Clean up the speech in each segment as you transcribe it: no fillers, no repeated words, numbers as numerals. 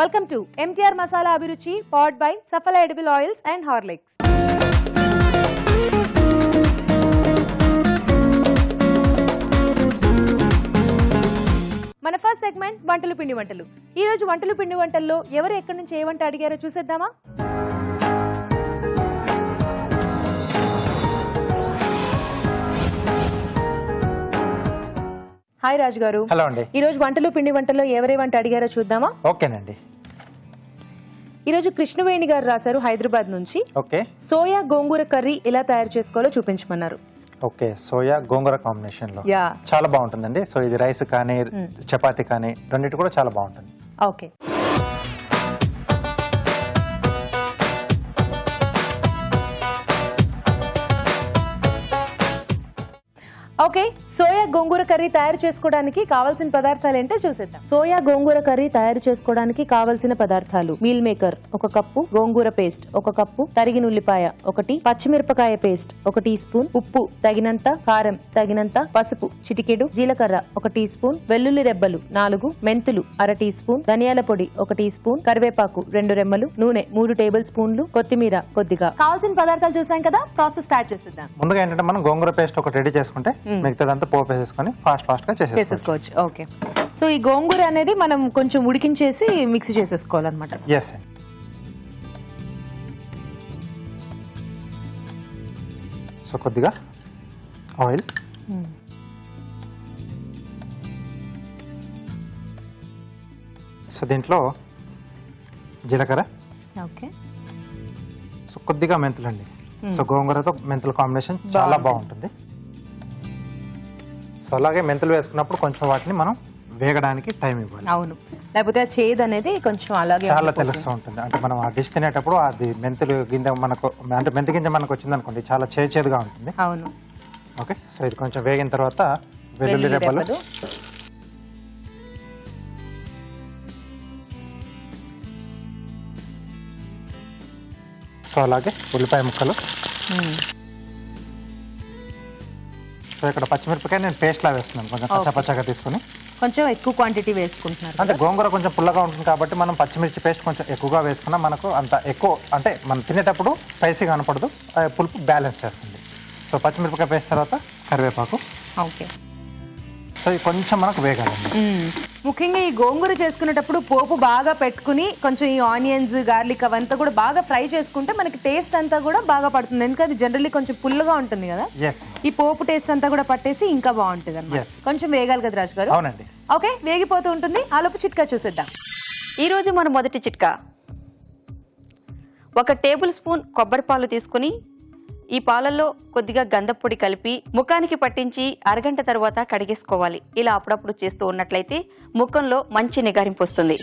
Welcome to MTR Masala Abhiruchi, powered by Safala Edible Oils and Horlicks. మన first segment వంటలు పిండి వంటలు. ఈ రోజు వంటలు పిండి వంటల్లో ఎవరు ఎక్కడి నుంచి ఏ వంట అడిగారో చూసేద్దామా? హాయ్ రాజు గారు. హలో అండి. ఈ రోజు వంటలు పిండి వంటల్లో ఎవరే వంట అడిగారో చూద్దామా? ఓకేనండి. ఈ రోజు కృష్ణవేణి గారు రాశారు హైదరాబాద్ నుంచి. ఓకే. సోయా గోంగూర కర్రీ ఎలా తయారు చేసుకోవాలో చూపించమన్నారు. ఓకే, సోయా గోంగూర కాంబినేషన్ లో చాలా బాగుంటుందండి. సో ఇది రైస్ కానీ చపాతీ కానీ రెండింటి కూడా చాలా బాగుంటుంది. ఓకే. ఓకే, సోయా గోంగూర కర్రీ తయారు చేసుకోవడానికి కావాల్సిన పదార్థాలు ఏంటో చూసేద్దాం. సోయా గోంగూర కర్రీ తయారు చేసుకోవడానికి కావాల్సిన పదార్థాలు: మీల్ మేకర్ 1 కప్పు, గోంగూర పేస్ట్ 1 కప్పు, తరిగిన ఉల్లిపాయ 1, పచ్చిమిరపకాయ పేస్ట్ 1 టీ స్పూన్, ఉప్పు తగినంత, కారం తగినంత, పసుపు చిటికెడు, జీలకర్ర 1 టీ స్పూన్, వెల్లుల్లి రెబ్బలు 4, మెంతులు 1/2 టీ స్పూన్, ధనియాల పొడి 1 టీ స్పూన్, కరివేపాకు 2 రెమ్మలు, నూనె 3 టేబుల్ స్పూన్లు, కొత్తిమీర కొద్దిగా. కావాల్సిన పదార్థాలు చూసాం కదా, ప్రాసెస్ స్టార్ట్ చేసేద్దాం. ముందుగా ఏంటంటే మనం గోంగూర పేస్ట్ ఒకటి రెడీ చేసుకుంటే మిగతాదంతా పోపు వేసేసుకొని ఫాస్ట్ గా చేసేసుకోవచ్చు. ఓకే. సో ఈ గోంగూర అనేది మనం కొంచెం ఉడికించేసి మిక్సీ చేసేసుకోవాలన్నమాట. ఎస్ అండి. సో కొద్దిగా ఆయిల్, సో దీంట్లో జీలకర్ర, ఓకే, సో కొద్దిగా మెంతులు అండి. సో గోంగూరతో మెంతుల కాంబినేషన్ చాలా బాగుంటుంది. సో అలాగే మెంతులు వేసుకున్నప్పుడు కొంచెం వాటిని మనం వేగడానికి టైం ఇవ్వాలి. అవును, లేకపోతే ఆ చేదు అనేది కొంచెం అలాగే చాలా తెలుస్తూ ఉంటుంది. అంటే మనం ఆ డిష్ తినేటప్పుడు అది మెంతులు గింజ మనకు అంటే మెంతి గింజ మనకు వచ్చింది అనుకోండి, చాలా చేదుగా ఉంటుంది. అవును. ఓకే, సో ఇది కొంచెం వేగిన తర్వాత వెల్లుల్లి రెబ్బలు, సో అలాగే ఉల్లిపాయ ముక్కలు, సో ఇక్కడ పచ్చిమిరపకాయ నేను పేస్ట్ లా వేస్తున్నాను, కొంచెం పచ్చపచ్చగా తీసుకుని. కొంచెం ఎక్కువ క్వాంటిటీ వేసుకుంటున్నారు అంటే గోంగూర కొంచెం పుల్లగా ఉంటుంది కాబట్టి మనం పచ్చిమిర్చి పేస్ట్ కొంచెం ఎక్కువగా వేసుకున్నా మనకు అంత ఎక్కువ అంటే మనం తినేటప్పుడు స్పైసీగా కనపడదు, పులుపు బ్యాలెన్స్ చేస్తుంది. సో పచ్చిమిరపకాయ పేస్ట్ తర్వాత కరివేపాకు. ఓకే. సో ఇది కొంచెం మనకు వేగాలండి. ముఖ్యంగా ఈ గోంగూర చేసుకునేటప్పుడు పోపు బాగా పెట్టుకుని కొంచెం ఈ ఆనియన్స్, గార్లిక్ అవంతా కూడా బాగా ఫ్రై చేసుకుంటే మనకి టేస్ట్ అంతా కూడా బాగా పడుతుంది. ఎందుకంటే జనరల్లీ కొంచెం పుల్లగా ఉంటుంది కదా, ఈ పోపు టేస్ట్ అంతా కూడా పట్టేసి ఇంకా బాగుంటుంది అన్నమాట. కొంచెం వేగాలి కదా రాజు గారు? అవునండి. ఓకే, వేగిపోతూ ఉంటుంది. ఆలోపు చిట్కా చూసేద్దాం. ఈ రోజు మన మొదటి చిట్కా, 1 టేబుల్ స్పూన్ కొబ్బరి పాలు తీసుకుని ఈ పాలల్లో కొద్దిగా గంధపొడి కలిపి ముఖానికి పట్టించి అరగంట తర్వాత కడిగేసుకోవాలి. ఇలా అప్పుడప్పుడు చేస్తూ ఉన్నట్లయితే ముఖంలో మంచి నిగారింపు వస్తుంది.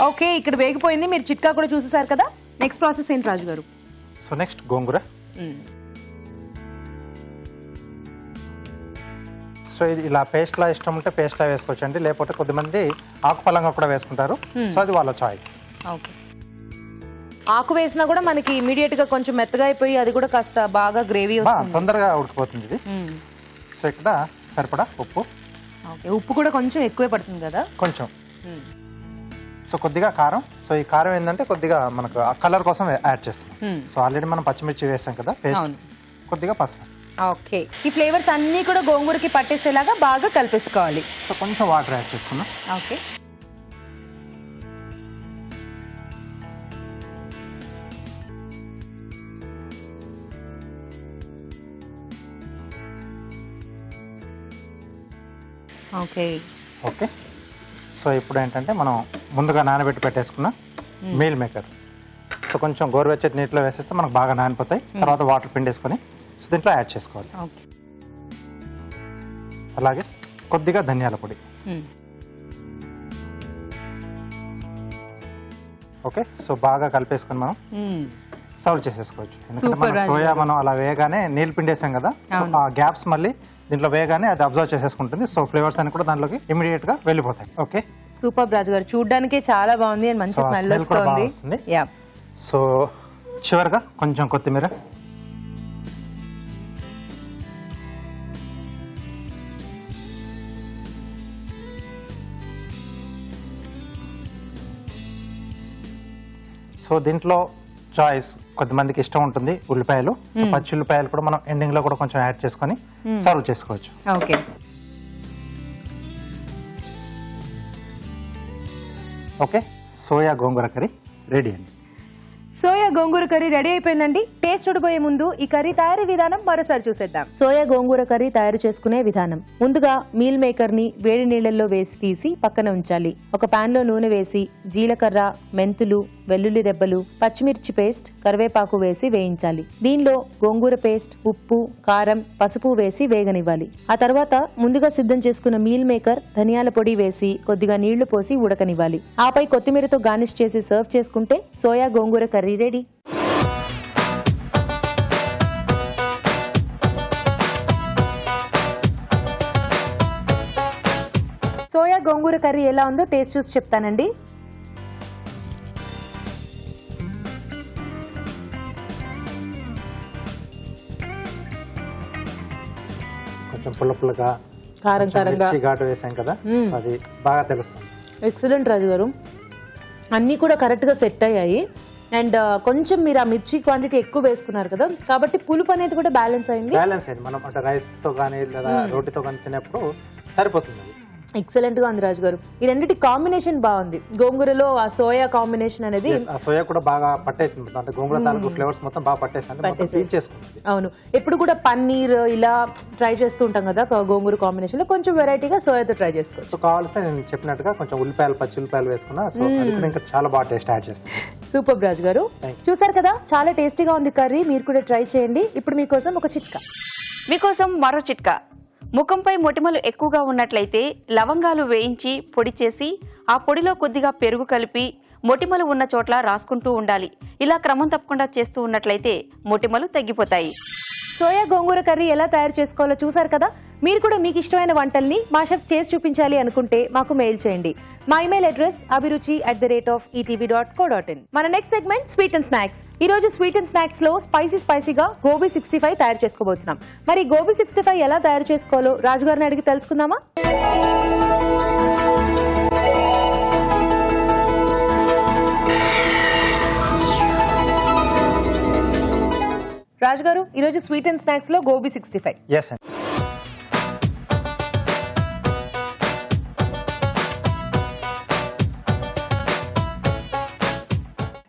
ఓకే, ఇక్కడ వేగిపోయింది. మీరు చిట్కా కూడా చూసేసారు కదా, నెక్స్ట్ ప్రాసెస్ ఏంటి రాజు గారు? సో నెక్స్ట్ గోంగూర. సో ఇది ఇలా పేస్ట్ లా ఇష్టం ఉంటే పేస్ట్ లా వేసుకోవచ్చు అండి, లేకపోతే కొద్దిమంది ఆకుపలంగా కూడా వేసుకుంటారు. సో అది వాళ్ళ చాయిస్. ఓకే. ఆకు వేసినా కూడా మనకి ఇమీడియట్ గా కొంచెం మెత్తగా అయిపోయి అది కూడా కాస్త బాగా గ్రేవీ తొందరగా ఉడికిపోతుంది ఇది. సో ఇక్కడ సరిపడా ఉప్పు. ఓకే, ఉప్పు కూడా కొంచెం ఎక్కువే పడుతుంది కదా కొంచెం. సో కొద్దిగా కారం. సో ఈ కారం ఏంటంటే కొద్దిగా మనకు కలర్ కోసం యాడ్ చేస్తాం. సో ఆల్రెడీ మనం పచ్చిమిర్చి వేసాం కదా పేస్ట్, కొద్దిగా పసుపు. ఓకే, ఈ ఫ్లేవర్స్ అన్ని కూడా గోంగూరకి పట్టేసేలాగా బాగా కలిపేసుకోవాలి. సో కొంచెం వాటర్ యాడ్ చేసుకున్నాం. ఓకే. ఓకే. ఓకే, సో ఇప్పుడు ఏంటంటే మనం ముందుగా నానబెట్టి పెట్టేసుకున్న మీల్ మేకర్, సో కొంచెం గోరువెచ్చటి నీటిలో వేసేస్తే మనకు బాగా నానిపోతాయి. తర్వాత వాటర్ పిండేసుకొని సో దీంట్లో యాడ్ చేసుకోవాలి. అలాగే కొద్దిగా ధనియాల పొడి. ఓకే, సో బాగా కలిపేసుకొని మనం సర్వ్ చేసేసుకోవచ్చు. ఎందుకంటే మనం సోయా మనం అలా వేయగానే నీళ్ళు పిండేసాం కదా, సో ఆ గ్యాప్స్ మళ్ళీ దీంట్లో వేయగానే అది అబ్జర్వ్ చేసేసుకుంటుంది. సో ఫ్లేవర్స్ అన్ని కూడా దాంట్లోకి ఇమీడియట్ గా వెళ్ళిపోతాయి. ఓకే, సూపర్ రాజు గారు, చూడడానికి చాలా బాగుంది, మంచి స్మెల్ వస్తుంది. సో చివరిగా కొంచెం కొత్తిమీర. సో దీంట్లో చాయిస్ కొద్దిమందికి ఇష్టం ఉంటుంది ఉల్లిపాయలు. సో పచ్చి ఉల్లిపాయలు కూడా మనం ఎండింగ్ లో కూడా కొంచెం యాడ్ చేసుకొని సర్వ్ చేసుకోవచ్చు. ఓకే, ఓకే, సోయా గోంగూర కర్రీ రెడీ అండి. సోయా గోంగూర కర్రీ రెడీ అయిపోయిందండి. టేస్ట్ చూడబోయే ముందు ఈ కర్రీ తయారీ విధానం మరోసారి చూసేద్దాం. సోయా గోంగూర కర్రీ తయారు చేసుకునే విధానం. ముందుగా మీల్ మేకర్ ని వేడి నీళ్లలో వేసి తీసి పక్కన ఉంచాలి. ఒక పాన్ లో నూనె వేసి జీలకర్ర, మెంతులు, వెల్లుల్లి రెబ్బలు, పచ్చిమిర్చి పేస్ట్, కరివేపాకు వేసి వేయించాలి. దీనిలో గోంగూర పేస్ట్, ఉప్పు, కారం, పసుపు వేసి వేగనివ్వాలి. ఆ తర్వాత ముందుగా సిద్ధం చేసుకున్న మీల్ మేకర్, ధనియాల పొడి వేసి కొద్దిగా నీళ్లు పోసి ఉడకనివ్వాలి. ఆపై కొత్తిమీరతో గార్నిష్ చేసి సర్వ్ చేసుకుంటే సోయా గోంగూర కర్రీ రెడీ. సోయా గోంగూర కర్రీ ఎలా ఉందో టేస్ట్ చూసి చెప్తానండి. కొంచెం పుల్లగా కారం కారంగా ఘాటు వేసాం కదా, అది బాగా తెలుస్తుంది. ఎక్సలెంట్ రాజు గారు, అన్ని కూడా కరెక్ట్ గా సెట్ అయ్యాయి. అండ్ కొంచెం మీరు ఆ మిర్చి క్వాంటిటీ ఎక్కువ వేసుకున్నారు కదా, కాబట్టి పులుపు అనేది కూడా బ్యాలెన్స్ అయింది. మనం అంటే రైస్ తో కానీ లేదా రోటీతో కానీ తినేప్పుడు సరిపోతుంది. ఎక్సలెంట్ గా ఉంది రాజు గారు. ఈ రెండింటి కాంబినేషన్ బాగుంది. గోంగూరలో ఆ సోయా కాంబినేషన్ అనేది, ఆ సోయా కూడా బాగా పట్టేసింది. అంటే గోంగూర తాలూకు ఫ్లేవర్స్ మొత్తం బాగా పట్టేసింది. అవును, ఎప్పుడు కూడా పన్నీర్ ఇలా ట్రై చేస్తూ ఉంటాం కదా గోంగూర కాంబినేషన్ లో, కొంచెం వెరైటీగా సోయాతో ట్రై చేసుకోవచ్చు. సో కావాల్సిన నేను చెప్పినట్టుగా కొంచెం ఉల్లిపాయలు, పచ్చి ఉల్లిపాయలు వేసుకున్నా, సో అది కూడా ఇంకా చాలా బాగా టేస్ట్ యాడ్ చేస్తుంది. సూపర్ రాజు గారు, చూసారు కదా చాలా టేస్టీగా ఉంది కర్రీ. మీరు కూడా ట్రై చేయండి. ఇప్పుడు మీకోసం ఒక చిట్కా. మీకోసం మరో చిట్కా. ముఖంపై మొటిమలు ఎక్కువగా ఉన్నట్లయితే లవంగాలు వేయించి పొడి చేసి ఆ పొడిలో కొద్దిగా పెరుగు కలిపి మొటిమలు ఉన్న చోట్ల రాసుకుంటూ ఉండాలి. ఇలా క్రమం తప్పకుండా చేస్తూ ఉన్నట్లయితే మొటిమలు తగ్గిపోతాయి. సోయా గోంగూర కర్రీ ఎలా తయారు చేసుకోవాలో చూసారు కదా. మీరు కూడా మీకు ఇష్టమైన వంటల్ని మా షెఫ్ చేసి చూపించాలి అనుకుంటే మాకు మెయిల్ చేయండి. మా ఇమెయిల్ అడ్రస్ abhiruchi@etv.co.in. మన next segment sweet and snacks. ఈ రోజు స్వీట్ అండ్ స్నాక్స్ లో స్పైసీగా గోబీ 65 తయారు చేసుకోబోతున్నాం. మరి గోబీ 65 ఎలా తయారు చేసుకోవాలో రాజుగారిని అడిగి తెలుసుకుందామా? రాజు గారు, ఈ రోజు స్వీట్ అండ్ స్నాక్స్ లో గోబీ 65. yes అండి.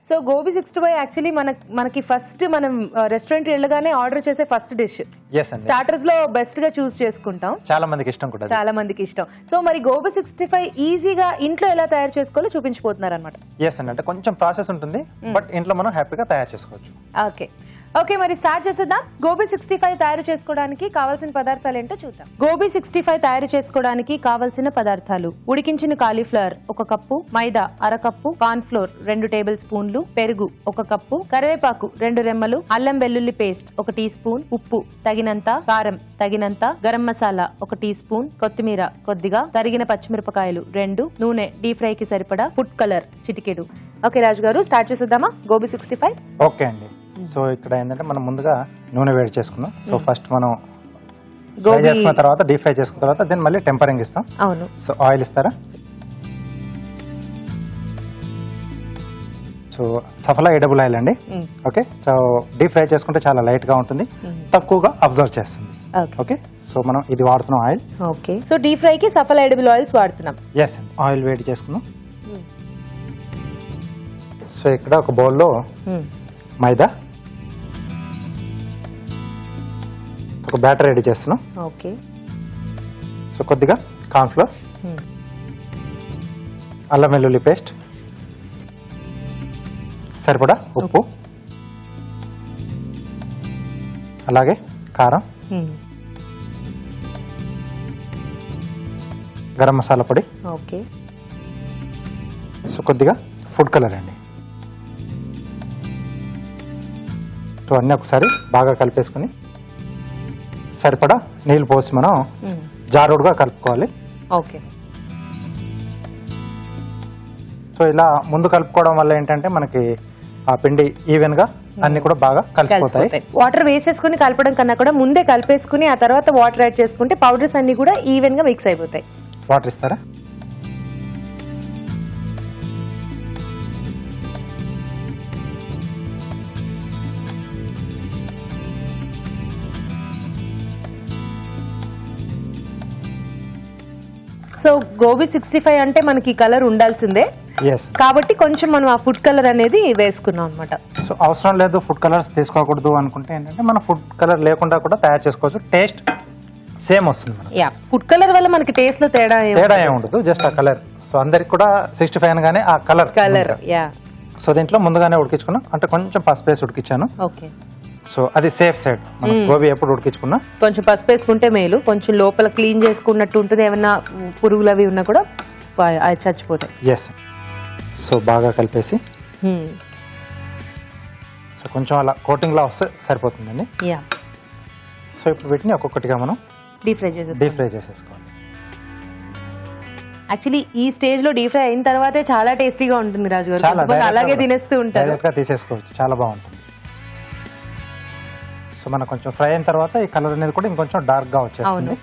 సో గోబీ 65 యాక్చువల్లీ మనకి ఫస్ట్ మనం రెస్టారెంట్ వెళ్ళగానే ఆర్డర్ చేసే ఫస్ట్ డిష్. yes అండి. స్టార్టర్స్ లో బెస్ట్ గా చూస్ చేసుకుంటాం. చాలా మందికి ఇష్టం కూడా. చాలా మందికి ఇష్టం. సో మరి గోబీ 65 ఈజీగా ఇంట్లో ఎలా తయారు చేసుకోవాలో చూపించబోతున్నారు అనమాట. yes అండి. అంటే కొంచెం ప్రాసెస్ ఉంటుంది, బట్ ఇంట్లో మనం హ్యాపీగా తయారు చేసుకోవచ్చు. ఓకే, మరి స్టార్ట్ చేసేద్దాం. గోబీ 65 తయారు చేసుకోవడానికి కావాల్సిన పదార్థాలు ఏంటో చూద్దాం. గోబీ 65 తయారు చేసుకోవడానికి కావాల్సిన పదార్థాలు: ఉడికించిన కాలీఫ్లవర్ 1 కప్పు, మైదా 1/2 కప్పు, కార్న్ ఫ్లోర్ 2 టేబుల్ స్పూన్లు, పెరుగు 1 కప్పు, కరివేపాకు 2 రెమ్మలు, అల్లం వెల్లుల్లి పేస్ట్ 1 టీ స్పూన్, ఉప్పు తగినంత, కారం తగినంత, గరం మసాలా 1 టీ స్పూన్, కొత్తిమీర కొద్దిగా, తరిగిన పచ్చిమిరపకాయలు 2, నూనె డీప్ ఫ్రై కి సరిపడా, ఫుడ్ కలర్ చిటికెడు. ఓకే రాజు గారు, స్టార్ట్ చేసేద్దామా గోబీ 65? ఓకే అండి. సో ఇక్కడ ఏంటంటే మనం ముందుగా నూనె వేడి చేసుకుందాం. సో ఫస్ట్ మనం ఫ్రై చేసుకున్న తర్వాత, డీప్ ఫ్రై చేసుకున్న తర్వాత దెన్ మళ్ళీ టెంపరింగ్ ఇస్తాం. అవును. సో ఆయిల్ ఇస్తారా? సో సఫలా ఎడబుల్ ఆయిల్ అండి. ఓకే, సో డీప్ ఫ్రై చేసుకుంటే చాలా లైట్ గా ఉంటుంది, తక్కువగా అబ్జర్వ్ చేస్తుంది. ఓకే, సో మనం ఇది వాడుతున్నాం oil. Okay, so deep fry కి సఫలా ఎడబుల్ ఆయిల్స్ వాడుతున్నాం. ఎస్ అండి. ఆయిల్ వేడి చేసుకుందాం. సో ఇక్కడ ఒక బౌల్లో మైదా, ఒక బ్యాటర్ రెడీ చేస్తున్నాం. ఓకే, సో కొద్దిగా కార్న్ ఫ్లోర్, అల్లం వెల్లుల్లి పేస్ట్, సరిపడా ఉప్పు, అలాగే కారం, గరం మసాలా పొడి, ఓకే, సో కొద్దిగా ఫుడ్ కలర్ అండి. సో అన్నీ ఒకసారి బాగా కలిపేసుకుని సరిపడా నీళ్ళు పోసి మనం జారుడుగా కలుపుకోవాలి. ఓకే, సో ఇలా ముందు కలుపుకోవడం వల్ల ఏంటంటే మనకి ఆ పిండి ఈవెన్ గా అన్ని కూడా బాగా కలిసిపోతాయి. వాటర్ వేసేసుకుని కలపడం కన్నా కూడా ముందే కలిపేసుకుని ఆ తర్వాత వాటర్ యాడ్ చేసుకుంటే పౌడర్స్ అన్ని కూడా ఈవెన్ గా మిక్స్ అయిపోతాయి. వాటర్ ఇస్తారా? సో గోబీ 65 అంటే మనకి కలర్ ఉండాల్సిందే, ఎస్. కాబట్టి కొంచెం మనం ఆ ఫుడ్ కలర్ అనేది వేసుకున్నాం అనమాట. సో అవసరం లేదు ఫుడ్ కలర్స్ తీసుకోకూడదు అనుకుంటే ఏంటంటే మనం ఫుడ్ కలర్ లేకుండా కూడా తయారు చేసుకోవచ్చు, టేస్ట్ సేమ్ వస్తుంది మనకి. యా, ఫుడ్ కలర్ వల్ల మనకి టేస్ట్ లో తేడా ఏం ఉండదు, జస్ట్ ఆ కలర్. సో అందరికి కూడా 65 అనగానే ఆ కలర్. యా. సో దీంట్లో ముందుగానే ఉడికించుకున్నాం, అంటే కొంచెం పసుపు వేసి ఉడికించాను. ఓకే. సో అది సేఫ్ సైడ్. మనం గోబీ ఎప్పుడు ఉడికించుకున్నా కొంచెం పసుపు వేసుకుంటే మేలు, కొంచెం లోపల క్లీన్ చేసుకున్నట్టు ఉంటుంది, ఏమన్నా పురుగులు అవి ఉన్నా కూడా అవి చచ్చిపోతాయి. ఎస్. సో బాగా కలిపేసి సో కొంచెం అలా కోటింగ్ లా వస్తే సరిపోతుందండి. యా. సో ఇప్పుడు వీటిని ఒక్కొక్కటిగా మనం డీప్ ఫ్రై చేసేసుకోవాలి. యాక్చువల్లీ ఈ స్టేజ్ లో డీప్ ఫ్రై అయిన తర్వాతే చాలా టేస్టీగా ఉంటుంది రాజు గారు. చాలా కొంతమంది అలాగే తినేస్తూ ఉంటారు. డైరెక్ట్ గా తీసేసుకోవచ్చు, చాలా బాగుంటుంది. సో మనం కొంచెం ఫ్రై అయిన తర్వాత ఈ కలర్ అనేది కూడా ఇంకొంచెం డార్క్ గా వచ్చేస్తుంది.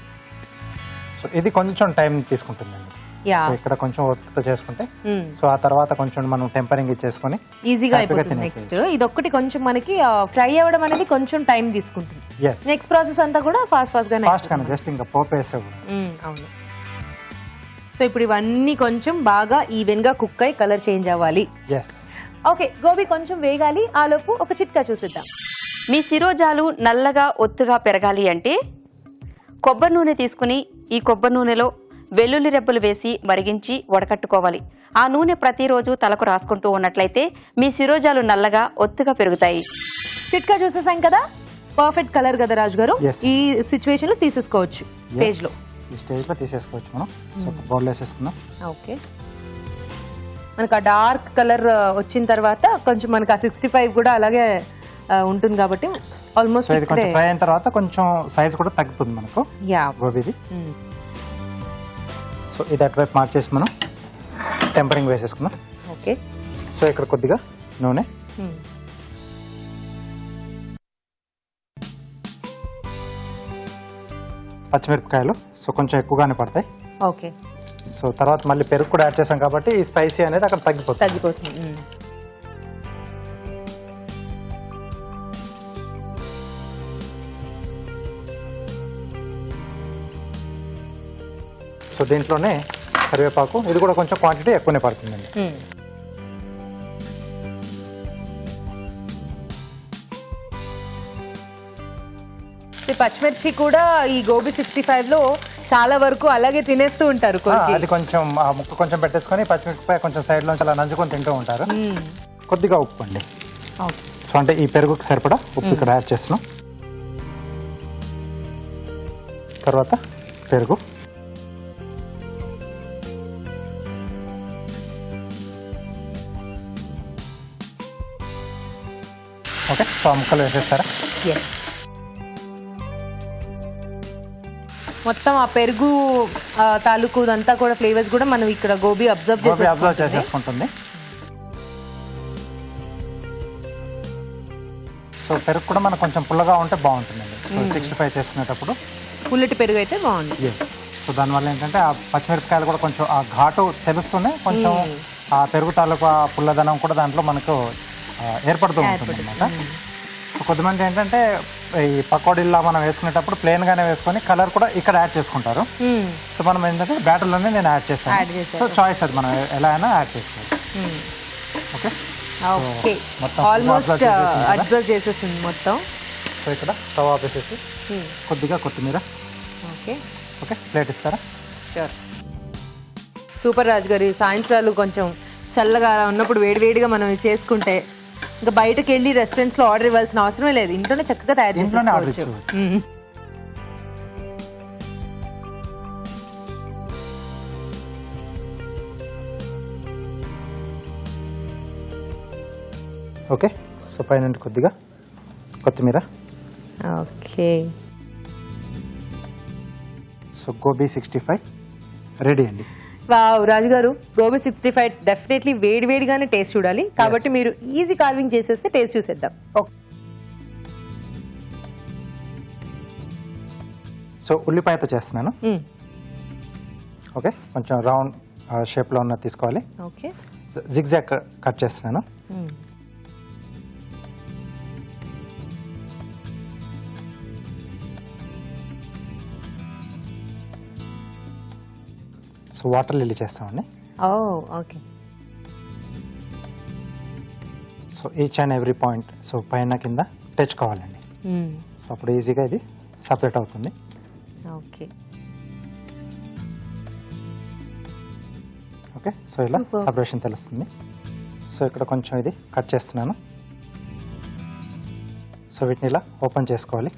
సో ఇది కొంచెం టైం తీసుకుంటుందండి. సో ఇక్కడ కొంచెం ఓపికతో చేసుకుంటే సో ఆ తర్వాత కొంచెం మనం టెంపరింగ్ ఇచ్చేసుకొని ఈజీగా అయిపోతుంది. నెక్స్ట్ ఇది ఒక్కటి కొంచెం మనకి ఫ్రై అవ్వడం అనేది కొంచెం టైం తీసుకుంటుంది. నెక్స్ట్ ప్రాసెస్ అంతా కూడా ఫాస్ట్ గానే జస్ట్ ఇంకా పోపు వేసే కూడా. అవును. సో ఇప్పుడు ఇవన్నీ కొంచెం బాగా ఈవెన్ గా కుక్ అయి కలర్ చేంజ్ అవ్వాలి. ఓకే, గోబీ కొంచెం వేగాలి. ఆలోపు ఒక చిట్కా చూసిద్దాం. మీ శిరోజాలు నల్లగా ఒత్తుగా పెరగాలి అంటే కొబ్బరి నూనె తీసుకుని ఈ కొబ్బరి నూనెలో వెల్లుల్లి రెబ్బలు వేసి మరిగించి వడకట్టుకోవాలి. ఆ నూనె ప్రతిరోజు తలకు రాసుకుంటూ ఉన్నట్లయితే మీ శిరోజాలు నల్లగా ఒత్తుగా పెరుగుతాయి. చిట్కా చూసేసాం కదా, పర్ఫెక్ట్ కలర్ కదా రాజు గారు. ఈ సిచ్యువేషన్ లో తీసేసుకోవచ్చు, స్టేజ్ లో తీసేసుకోవచ్చు మనం. సో బౌల్ వేసేసుకున్నాం. ఓకే, మనకు ఆ డార్క్ కలర్ వచ్చిన తర్వాత కొంచెం మనకు ఆ 65 కూడా అలాగే ఉంటుంది కాబట్టి ఆల్మోస్ట్ కొంచెం ఫ్రై అయిన తర్వాత కొంచెం సైజ్ కూడా తగ్గుతుంది మనకు గోబీది. సో ఇది అటువైపు మార్చేసి మనం టెంపరింగ్ వేసేసుకున్నాం. ఓకే. సో ఇక్కడ కొద్దిగా నూనె, పచ్చిమిరపకాయలు సో కొంచెం ఎక్కువగానే పడతాయి. ఓకే. సో తర్వాత మళ్ళీ పెరుగు కూడా యాడ్ చేసాం కాబట్టి ఈ స్పైసీ అనేది అక్కడ తగ్గిపోతుంది. సో దీంట్లోనే కరివేపాకు, ఇది కూడా కొంచెం క్వాంటిటీ ఎక్కువనే పడుతుందండి. పచ్చిమిర్చి కూడా ఈ గోబీ 65 లో చాలా వరకు అలాగే తినేస్తూ ఉంటారు. అది కొంచెం ఆ ముక్క కొంచెం పెట్టేసుకొని పచ్చిమిరపకాయ కొంచెం సైడ్ లోంచి అలా నంచుకొని తింటూ ఉంటారు. కొద్దిగా ఉప్పు అండి. సో అంటే ఈ పెరుగుకి సరిపడా ఉప్పు ఇక్కడ యాడ్ చేస్తున్నాం. తర్వాత పెరుగు, ఓకే. సో ఆ ముక్కలు వేసేస్తారా? మొత్తం ఆ పెరుగు తాలూకు అంతా కూడా ఫ్లేవర్స్ కూడా మనం ఇక్కడ గోబీ అబ్జర్వ్ చేసేసుకుంటుంది. సో పెరుగు కూడా మనకు కొంచెం పుల్లగా ఉంటే బాగుంటుందండి. సో 65 చేసుకునేటప్పుడు పుల్లటి పెరుగు అయితే బాగుంది. సో దానివల్ల ఏంటంటే ఆ పచ్చిమిరపకాయలు కూడా కొంచెం ఆ ఘాటు తెలుస్తూనే కొంచెం ఆ పెరుగు తాలూకు ఆ పుల్లదనం కూడా దాంట్లో మనకు ఏర్పడుతూ ఉంటుంది అన్నమాట. సో కొద్దిమంది ఏంటంటే ఈ పకోడీలా మనం వేసుకునేటప్పుడు ప్లెయిన్ గానే వేసుకొని కలర్ కూడా ఇక్కడ యాడ్ చేసుకుంటారు. సో మనం ఏంటంటే బ్యాటర్లోనే నేను యాడ్ చేస్తాను. సో చాయిస్ అది మనం ఎలా అయినా యాడ్ చేసుకోవచ్చు. ఓకే. ఆల్మోస్ట్ అబ్జర్వ్ చేసేసింది మొత్తం. సో ఇక్కడ స్టవ్ ఆపేసేసి కొద్దిగా కొత్తిమీర. ఓకే. ప్లేట్ ఇస్తారా? సూపర్ రాజు గారు. సాయంత్రాలు కొంచెం చల్లగా ఉన్నప్పుడు వేడివేడిగా మనం చేసుకుంటే ఇంకా బయటకు వెళ్ళి రెస్టారెంట్స్ లో ఆర్డర్ ఇవ్వాల్సిన అవసరమే లేదు, ఇంట్లోనే చక్కగా తయారు చేసుకోవచ్చు. ఓకే. సో పైన కొద్దిగా కొత్తిమీర. ఓకే. సో గోబీ 65 రెడీ అండి. వావ్ రాజు గారు, గోబీ 65 డెఫినెట్లీ వేడివేడిగానే టేస్ట్ చూడాలి కాబట్టి మీరు ఈజీ కార్వింగ్ చేసేస్తే టేస్ట్ చూసేద్దాం. సో ఉల్లిపాయతో చేస్తున్నాను. ఓకే. కొంచెం రౌండ్ షేప్ లో ఉన్న తీసుకోవాలి. ఓకే. జిగ్జాగ్ కట్ చేస్తున్నాను. సో వాటర్ లిల్లీ చేస్తామండి. Oh okay. So each and every point so పైన కింద టచ్ కావాలండి. సో అప్పుడు ఈజీగా ఇది సపరేట్ అవుతుంది. ఓకే ఓకే సో ఇలా Super. సపరేషన్ తెలుస్తుంది. సో ఇక్కడ కొంచెం ఇది కట్ చేస్తున్నాను. సో వీటిని ఇలా ఓపెన్ చేసుకోవాలి.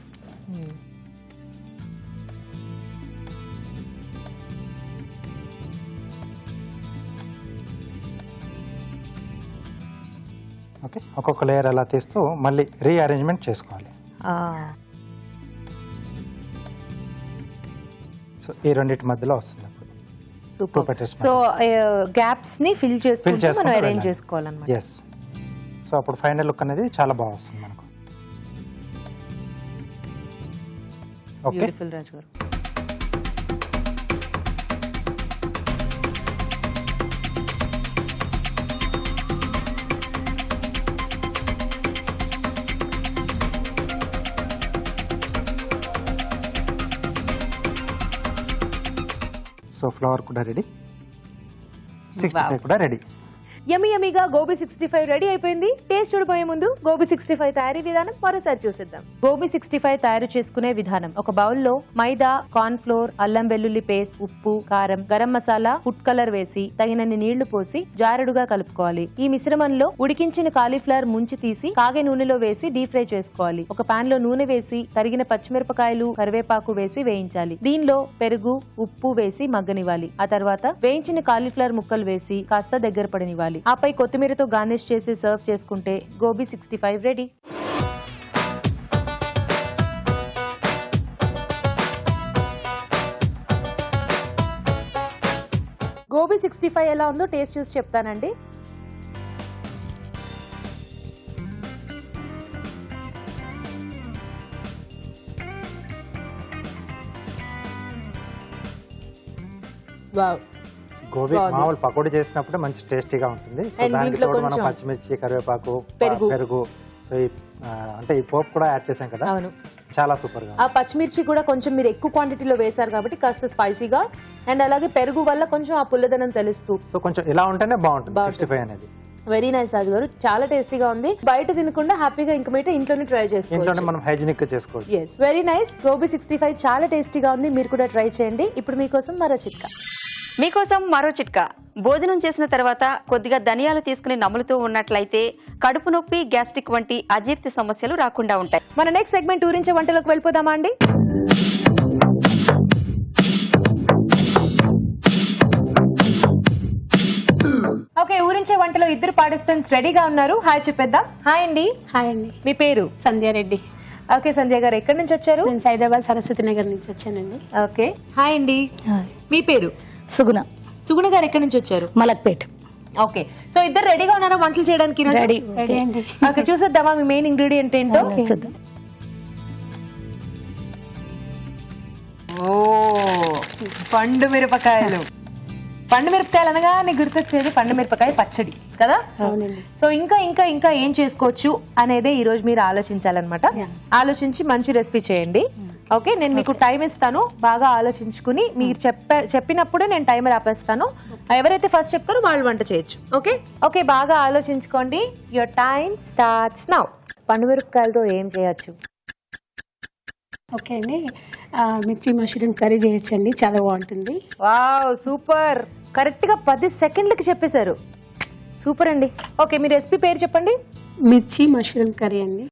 ఓకే ఒక్కొక్క లేయర్ అలా తీస్తూ మళ్ళీ రీఅరేంజ్మెంట్ చేసుకోవాలి. సో ఈ రెండింటి మధ్యలో వస్తుంది అప్పుడు. Two petals సో గ్యాప్స్ ని ఫిల్ చేసుకుంటూ మనం చేసుకుంటూ అరేంజ్ వెళ్ళాలి. చేసుకోవాలన్నమాట. ఎస్. సో అప్పుడు ఫైనల్ లుక్ అనేది చాలా బాగా వస్తుంది మనకు. ఓకే బ్యూటిఫుల్ రాజు గారు. సో ఫ్లవర్ కూడా రెడీ, 65 కూడా రెడీ. యమీ యమీగా గోబీ 65 రెడీ అయిపోయింది. టేస్ట్ చూడబోయే ముందు గోబీ 65 తయారీ విధానం మరోసారి చూసేద్దాం. గోబీ 65 తయారు చేసుకునే విధానం: ఒక బౌల్లో మైదా, కార్న్ ఫ్లోర్, అల్లం వెల్లుల్లి పేస్ట్, ఉప్పు, కారం, గరం మసాలా, ఫుడ్ కలర్ వేసి తగినన్ని నీళ్లు పోసి జారుడుగా కలుపుకోవాలి. ఈ మిశ్రమంలో ఉడికించిన కాలీఫ్లవర్ ముంచి తీసి కాగే నూనెలో వేసి డీప్ ఫ్రై చేసుకోవాలి. ఒక పాన్ లో నూనె వేసి తరిగిన పచ్చిమిరపకాయలు, కరివేపాకు వేసి వేయించాలి. దీనిలో పెరుగు, ఉప్పు వేసి మగ్గనివ్వాలి. ఆ తర్వాత వేయించిన కాలీఫ్లవర్ ముక్కలు వేసి కాస్త దగ్గర పడనివ్వాలి. ఆపై కొత్తిమీరతో గార్నిష్ చేసి సర్వ్ చేసుకుంటే గోబీ 65 రెడీ. గోబీ 65 ఎలా ఉందో టేస్ట్ చూసి చెప్తానండి. వావ్, గోబీ మామూలు పకోడీ చేసినప్పుడు మంచి టేస్టీగా ఉంటుంది. సో And దానికి దీంట్లో తోడు మనం కొంచెం పచ్చిమిర్చి, కరివేపాకు, పెరుగు. పెరుగు, సో అంటే ఈ పోపు కూడా యాడ్ చేసాం కదా, అవును. చాలా సూపర్ గా. ఆ పచ్చిమిర్చి కూడా కొంచెం మీరు ఎక్కువ క్వాంటిటీలో వేశారు కాబట్టి కాస్త స్పైసీగా, అండ్ అలాగే పెరుగు వల్ల కొంచెం ఆ పుల్లదనం తెలుస్తూ. సో కొంచెం ఇలా ఉంటేనే బాగుంటుంది 65 అనేది. వెరీ నైస్ రాజు గారు, చాలా టేస్టీగా ఉంది. బయట తినకుండా హ్యాపీగా ఇంక మీట ఇంట్లోనే ట్రై ఇంట్లోనే చేసుకోవచ్చు. మనం హైజీనిక్ గా చేసుకోవచ్చు. Yes, very nice. గోబీ 65 చాలా టేస్టీగా ఉంది, మీరు కూడా ట్రై చేయండి. ఇప్పుడు మీకోసం మరో చిట్కా. మీకోసం మరో చిట్కా. భోజనం చేసిన తర్వాత కొద్దిగా ధనియాలు తీసుకుని నములుతూ ఉన్నట్లయితే కడుపు నొప్పి, గ్యాస్ట్రిక్ వంటి అజీర్తి సమస్యలు రాకుండా ఉంటాయి. మన నెక్స్ట్ సెగ్మెంట్ ఊరించే వంటలోకి వెళ్ళిపోదామా అండి? ఓకే, ఊరించే వంటలో ఇద్దరు పార్టిసిపెంట్స్ రెడీగా ఉన్నారు. హాయ్ చెప్పేద్దాం. హాయ్ అండి. హాయ్ అండి, మీ పేరు? సంధ్యారెడ్డి. ఓకే సంజయ్ గారు, ఎక్కడి నుంచి వచ్చారు? నేను హైదరాబాద్ సరస్వతి నగర్ నుంచి వచ్చానండి. ఓకే, హాయ్ అండి. మీ పేరు? సుగుణ, సుగుణ గారు, ఎక్కడి నుంచి వచ్చారు? మలక్పేట్. ఓకే, సో ఇద్దరు రెడీగా ఉన్నారా వంటలు చేయడానికి? ఈరోజు? రెడీ అండి. ఓకే, చూసేద్దామా మీ మెయిన్ ఇంగ్రీడియంట్ ఏంటో? చూద్దాం. ఓ, పండు మిరపకాయలు. పండు మిరపకాయలు అనగా నీకు గుర్తొచ్చేది పండు మిరపకాయ పచ్చడి కదా? అవునండి. సో ఇంకా ఇంకా ఇంకా ఏం చేసుకోవచ్చు అనేదే ఈ రోజు మీరు ఆలోచించాలన్నమాట. Yeah. ఆలోచించి మంచి రెసిపీ చేయండి. ఓకే, నేను మీకు టైం ఇస్తాను, బాగా ఆలోచించుకుని మీరు చెప్పినప్పుడే నేను టైమర్ ఆపేస్తాను. ఎవరైతే ఫస్ట్ చెప్తారో వాళ్ళు వంట చేయొచ్చు. ఓకే ఓకే, బాగా ఆలోచించుకోండి. Your time starts now. పండు మిరపకాయలతో ఏం చేయొచ్చు? ఓకే అండి, మిర్చి మష్రూమ్ కర్రీ చేయొచ్చండి, చాలా బాగుంటుంది. Wow, super. కరెక్ట్ గా 10 సెకండ్లకి చెప్పేశారు. సూపర్ అండి. ఓకే, మీ రెసిపీ పేరు చెప్పండి. మిర్చి మష్రూమ్ కర్రీ అండి.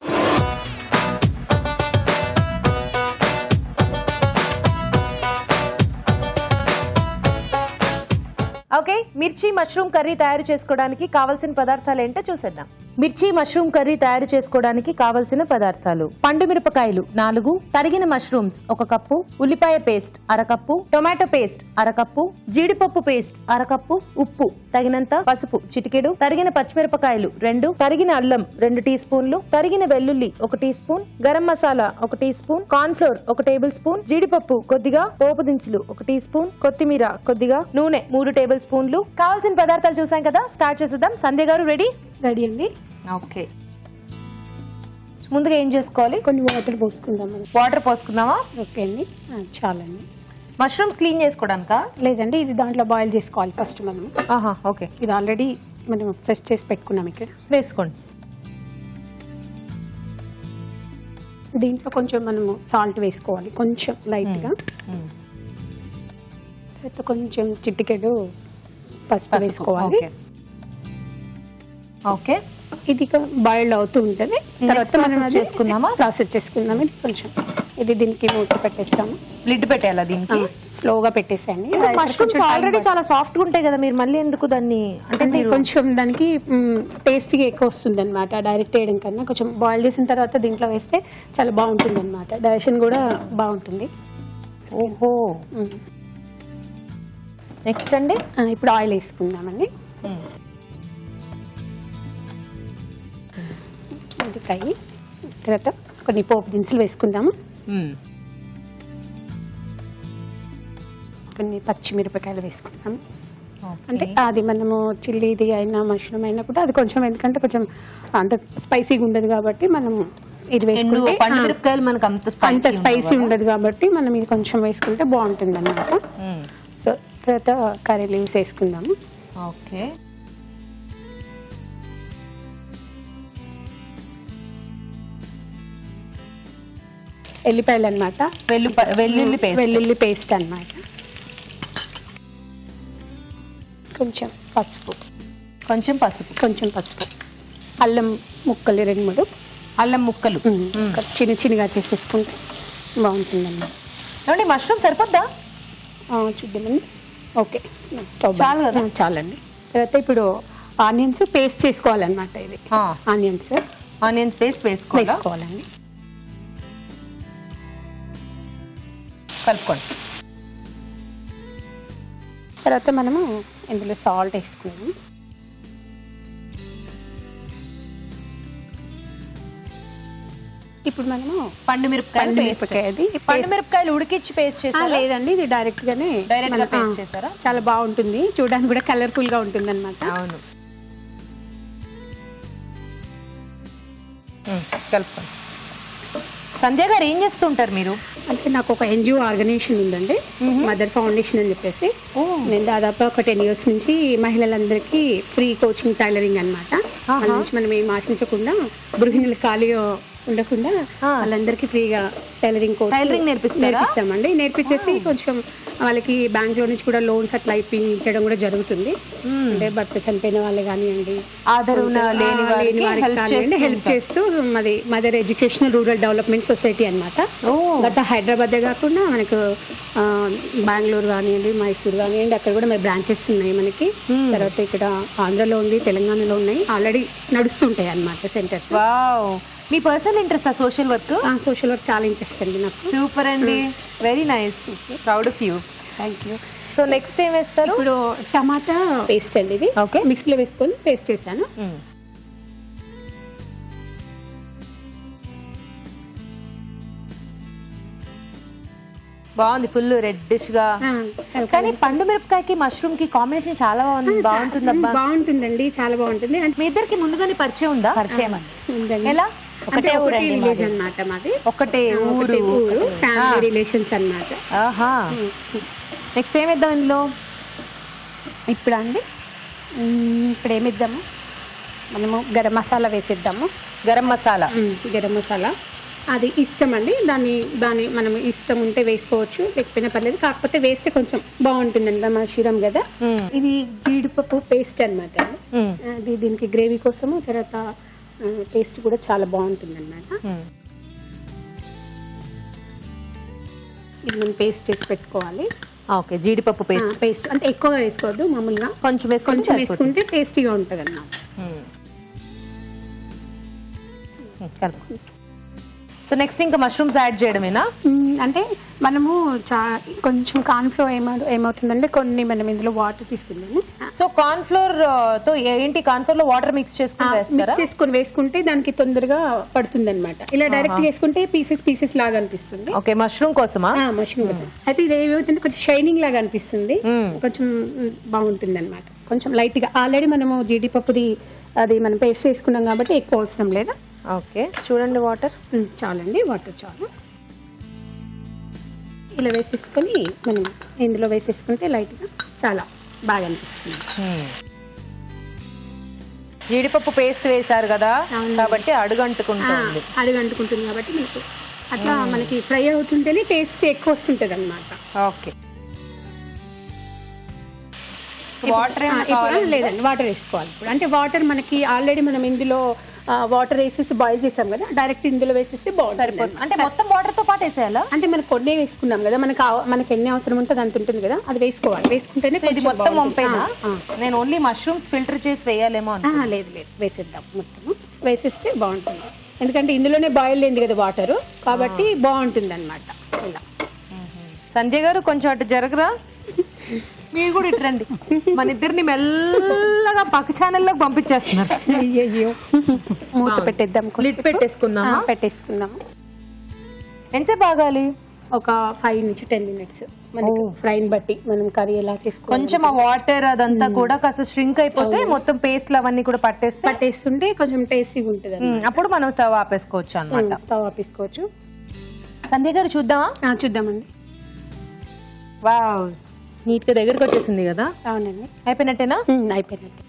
ఓకే, మిర్చి మష్రూమ్ కర్రీ తయారు చేసుకోవడానికి కావాల్సిన పదార్థాలు ఏంటో చూసేద్దాం. మిర్చి మష్రూమ్ కర్రీ తయారు చేసుకోవడానికి కావలసిన పదార్థాలు: పండు మిరపకాయలు 4, తరిగిన మష్రూమ్స్ 1 కప్పు, ఉల్లిపాయ paste 1/2 cup, tomato paste 1/2 cup, జీడిపప్పు పేస్ట్ 1/2 కప్పు, ఉప్పు తగినంత, పసుపు చిటికెడు, తరిగిన పచ్చిమిరపకాయలు 2, తరిగిన అల్లం 2 టీ స్పూన్లు, తరిగిన వెల్లుల్లి 1 teaspoon, garam masala 1 teaspoon, corn flour 1 tablespoon, జీడిపప్పు కొద్దిగా, పోపు దినుసులు 1 టీ స్పూన్, కొత్తిమీర కొద్దిగా, నూనె 3 టేబుల్ స్పూన్లు. కావాల్సిన పదార్థాలు చూసాం కదా, స్టార్ట్ చేసేద్దాం. సంధ్య గారు రెడీ? రెడీ అండి. ఓకే, ముందుగా ఏం చేసుకోవాలి? కొన్ని వాటర్ పోసుకుందాం. వాటర్ పోసుకుందామా? ఓకే అండి, చాలండి. మష్రూమ్స్ క్లీన్ చేసుకోవడానికా? లేదండి, ఇది దాంట్లో బాయిల్ చేసుకోవాలి ఫస్ట్ మనం. ఆహా, ఓకే. ఇది ఆల్రెడీ మనం ఫ్రెష్ చేసి పెట్టుకున్నాం ఇక్కడ. వేసుకోండి. దీంట్లో కొంచెం మనము సాల్ట్ వేసుకోవాలి, కొంచెం లైట్గా. తర్వాత కొంచెం చిటికెడు పసుపు వేసుకోవాలి. ఓకే, ఇది బాయిల్డ్ అవుతూ ఉంటుంది. తర్వాత మనం చేసుకుందామా? ప్రాసెస్ చేసుకుందాం. ఇది కొంచెం ఇది దీనికి మూత పెట్టేస్తాము. లిడ్ పెట్టేయాలా దీనికి? స్లోగా పెట్టేసేయండి. మష్రూమ్స్ ఆల్రెడీ చాలా సాఫ్ట్ గా ఉంటాయి కదా, మీరు మళ్ళీ ఎందుకు దాన్ని అంటే కొంచెం దానికి టేస్ట్గా ఎక్కువ వస్తుంది అనమాట. డైరెక్ట్ వేయడం కన్నా కొంచెం బాయిల్ చేసిన తర్వాత దీంట్లో వేస్తే చాలా బాగుంటుంది అనమాట. డైజెషన్ కూడా బాగుంటుంది. ఓహో. నెక్స్ట్ అండి, ఇప్పుడు ఆయిల్ వేసుకుందామండి. ఇది ఫ్రై. తర్వాత కొన్ని పోపు దినుసులు వేసుకుందాము. కొన్ని పచ్చిమిరపకాయలు వేసుకుందాము. అంటే అది మనము చిల్లీది అయినా మష్రూమ్ అయినా కూడా అది కొంచెం, ఎందుకంటే కొంచెం అంత స్పైసీగా ఉండదు కాబట్టి మనం ఇది వేసుకుంటే పండుమిరపకాయలు మనకు అంత స్పైసీ ఉండదు కాబట్టి మనం ఇది కొంచెం వేసుకుంటే బాగుంటుంది అన్నమాట. సో తర్వాత కర్రీ లీవ్స్ వేసుకుందాము. ఓకే. ఎల్లిపాయలు అనమాట, వెల్లుల్లి పేస్ట్ అనమాట. కొంచెం పసుపు, కొంచెం పసుపు, అల్లం ముక్కలు 2-3 అల్లం ముక్కలు చిన్నగా చేసేసుకుంటే బాగుంటుంది అన్నమాట. ఏమండి మష్రూమ్ సరిపోద్దా? చూద్దామండి. ఓకే, స్టవ్ చాలండి. తర్వాత ఇప్పుడు ఆనియన్స్ పేస్ట్ చేసుకోవాలన్నమాట. ఇది ఆనియన్స్ పేస్ట్ వేసుకోవాలండి. కలుపుకోండి. తర్వాత మనము ఇందులో సాల్ట్ వేసుకున్నాము. ఇప్పుడు మనము పండుమిరపకాయలు ఉడికించి పేస్ట్ చేసారా? లేదండి, ఇది డైరెక్ట్ గా పేస్ట్ చేసారా? చాలా బాగుంటుంది, చూడడానికి కూడా కలర్ఫుల్ గా ఉంటుంది అనమాట. అవును. కలుపుకోండి. సంధ్య గారు ఏం చేస్తుంటారు మీరు? అంటే నాకు ఒక NGO ఆర్గనైజేషన్ ఉందండి, మదర్ ఫౌండేషన్ అని చెప్పేసి. నేను దాదాపు ఒక 10 years నుంచి మహిళలందరికీ ఫ్రీ కోచింగ్ టైలరింగ్ అనమాట. వాళ్ళ నుంచి మనం ఏం ఆశించకుండా, గృహిణులు ఖాళీగా ఉండకుండా వాళ్ళందరికీ ఫ్రీగా టైలరింగ్ నేర్పిస్తామండి. నేర్పించేసి కొంచెం వాళ్ళకి బ్యాంక్ లో నుంచి కూడా లోన్స్ అట్లా ఇప్పించడం కూడా జరుగుతుంది. అంటే భర్త చనిపోయిన వాళ్ళు కానివ్వండి, హెల్ప్ చేస్తూ మాది mother educational rural development society అనమాట. గత హైదరాబాదే కాకుండా మనకు బెంగళూరు కానివ్వండి, మైసూరు కానివ్వండి, అక్కడ కూడా మరి బ్రాంచెస్ ఉన్నాయి మనకి. తర్వాత ఇక్కడ ఆంధ్రలో ఉంది, తెలంగాణలో ఉన్నాయి, ఆల్రెడీ నడుస్తుంటాయి అన్నమాట సెంటర్స్. మీ personal interest social work? Social work చాలా ఇంట్రెస్ట్ అండి నాకు. సూపర్ అండి, very nice, proud of you. Thank you. So next ఏం వేస్తారు? ఇప్పుడు టమాటా పేస్ట్ అండి, ఇది ఓకే మిక్సీలో వేసుకొని పేస్ట్ చేశాను. బాగుంది, ఫుల్ రెడ్డిష్ గా. కానీ పండు మిరపకాయకి మష్రూమ్ కి కాంబినేషన్ చాలా బాగుంటుంది. బాగుంటుందండి, చాలా బాగుంటుంది. మీ ఇద్దరికి ముందుగానే పరిచయం ఉందా? పరిచయం ఉందండి. ఎలా? ఒకటే విలేజ్ అన్నమాట మాది, ఒకటే ఊరు, ఫ్యామిలీ రిలేషన్స్ అన్నమాట. నెక్స్ట్ ఏమిద్దాం ఇందులో? ఇప్పుడు అండి ఇప్పుడు ఏమిద్దాము, మనము గరం మసాలా వేసేద్దాము. గరం మసాలా అది ఇష్టం అండి, దాన్ని మనం ఇష్టం ఉంటే వేసుకోవచ్చు, లేకపోయినా పర్లేదు. కాకపోతే వేస్తే కొంచెం బాగుంటుందండి, మష్రూమ్ కదా. ఇది జీడిపప్పు పేస్ట్ అనమాట. అది దీనికి గ్రేవీ కోసము, తర్వాత టేస్ట్ కూడా చాలా బాగుంటుంది అనమాట. ఇది మనం పేస్ట్ చేసి పెట్టుకోవాలి. ఓకే, జీడిపప్పు పేస్ట్ అంటే ఎక్కువగా వేసుకోవద్దు, మామూలుగా కొంచెం వేసుకుంటే టేస్టీగా ఉంటుంది అన్నమాట. సో నెక్స్ట్ ఇంకా మష్రూమ్స్ యాడ్ చేయడమేనా? అంటే మనము కొంచెం కార్న్ ఫ్లోర్ ఏమవుతుందంటే కొన్ని మనం ఇందులో వాటర్ తీసుకుందాము. సో కార్న్ ఫ్లోర్ తో ఏంటి, కార్న్ ఫ్లోర్ లో వాటర్ మిక్స్ చేసుకుని వేసుకుంటే దానికి తొందరగా పడుతుంది అనమాట. ఇలా డైరెక్ట్ వేసుకుంటే పీసెస్ లాగా అనిపిస్తుంది. ఓకే, మష్రూమ్ కోసమా? మష్రూమ్ కోసం. అయితే ఇది ఏమవుతుంది, కొంచెం షైనింగ్ లాగా అనిపిస్తుంది, కొంచెం బాగుంటుంది అనమాట. కొంచెం లైట్ గా ఆల్రెడీ మనము జీడిపప్పుది అది మనం పేస్ట్ చేసుకున్నాం కాబట్టి ఎక్కువ అవసరం లేదు. ఓకే, చూడండి వాటర్ చాలండి, వాటర్ చాలు. ఇలా వేసేసుకొని మనం ఇందులో వేసేసుకుంటే లైట్గా చాలా బాగా అనిపిస్తుంది. జీడిపప్పు పేస్ట్ వేశారు కదా, కాబట్టి అడుగంటుకుంటుంది. అడుగంటుకుంటుంది కాబట్టి మీకు అట్లా మనకి ఫ్రై అవుతుంటేనే టేస్ట్ ఎక్కువ వస్తుంటుంది అనమాట. ఓకే, వాటర్ లేదండి, వాటర్ వేసుకోవాలి ఇప్పుడు. అంటే వాటర్ మనకి ఆల్రెడీ మనం ఇందులో వాటర్ వేసేసి బాయిల్ చేసాం కదా, డైరెక్ట్ ఇందులో వేసేస్తే సరిపోతుంది. అంటే మొత్తం వాటర్ తో పాటు వేసేయాలా? అంటే మనకు కొన్నే వేసుకున్నాం కదా, మనకి ఎన్ని అవసరం ఉంటుంది అంత ఉంటుంది కదా, అది వేసుకోవాలి. వేసుకుంటేనే ఇది మొత్తం వంపేనా? నేను ఓన్లీ మష్రూమ్స్ ఫిల్టర్ చేసి వేయాలేమో. లేదు లేదు, వేసేద్దాం మొత్తం. వేసేస్తే బాగుంటుంది, ఎందుకంటే ఇందులోనే బాయిల్ అయింది కదా వాటర్, కాబట్టి బాగుంటుంది అనమాట. ఇలా సంధ్య గారు కొంచెం అటు జరగరా, మీరు కూడా ఇటు రండి. మన ఇద్దరిని మెల్లగా పక్క ఛానల్లోకి పంపించేస్తున్నారు. అయ్యో, మూత పెట్టేద్దాం, లిడ్ పెట్టేసుకుందాం. పెట్టేసుకుందాము. ఎంతసేపు ఆగాలి? ఒక 5 నుంచి 10 minutes. మనకి ఫ్రైని బట్టి మనం కర్రీ ఎలా చేసుకోవాలి. కొంచెం ఆ వాటర్ అదంతా కూడా కాస్త ష్రింక్ అయిపోతే మొత్తం పేస్ట్లు అవన్నీ కూడా పట్టేస్తుంటే కొంచెం టేస్టీగా ఉంటుంది. అప్పుడు మనం స్టవ్ ఆపేసుకోవచ్చు అన్నమాట. స్టవ్ ఆపేసుకోవచ్చు. సంధ్య గారు చూద్దామా? చూద్దామండి. వావ్, నీట్ గా దగ్గరకు వచ్చేసింది కదా. అవునండి, అయిపోయినట్టేనా? అయిపోయినట్టు.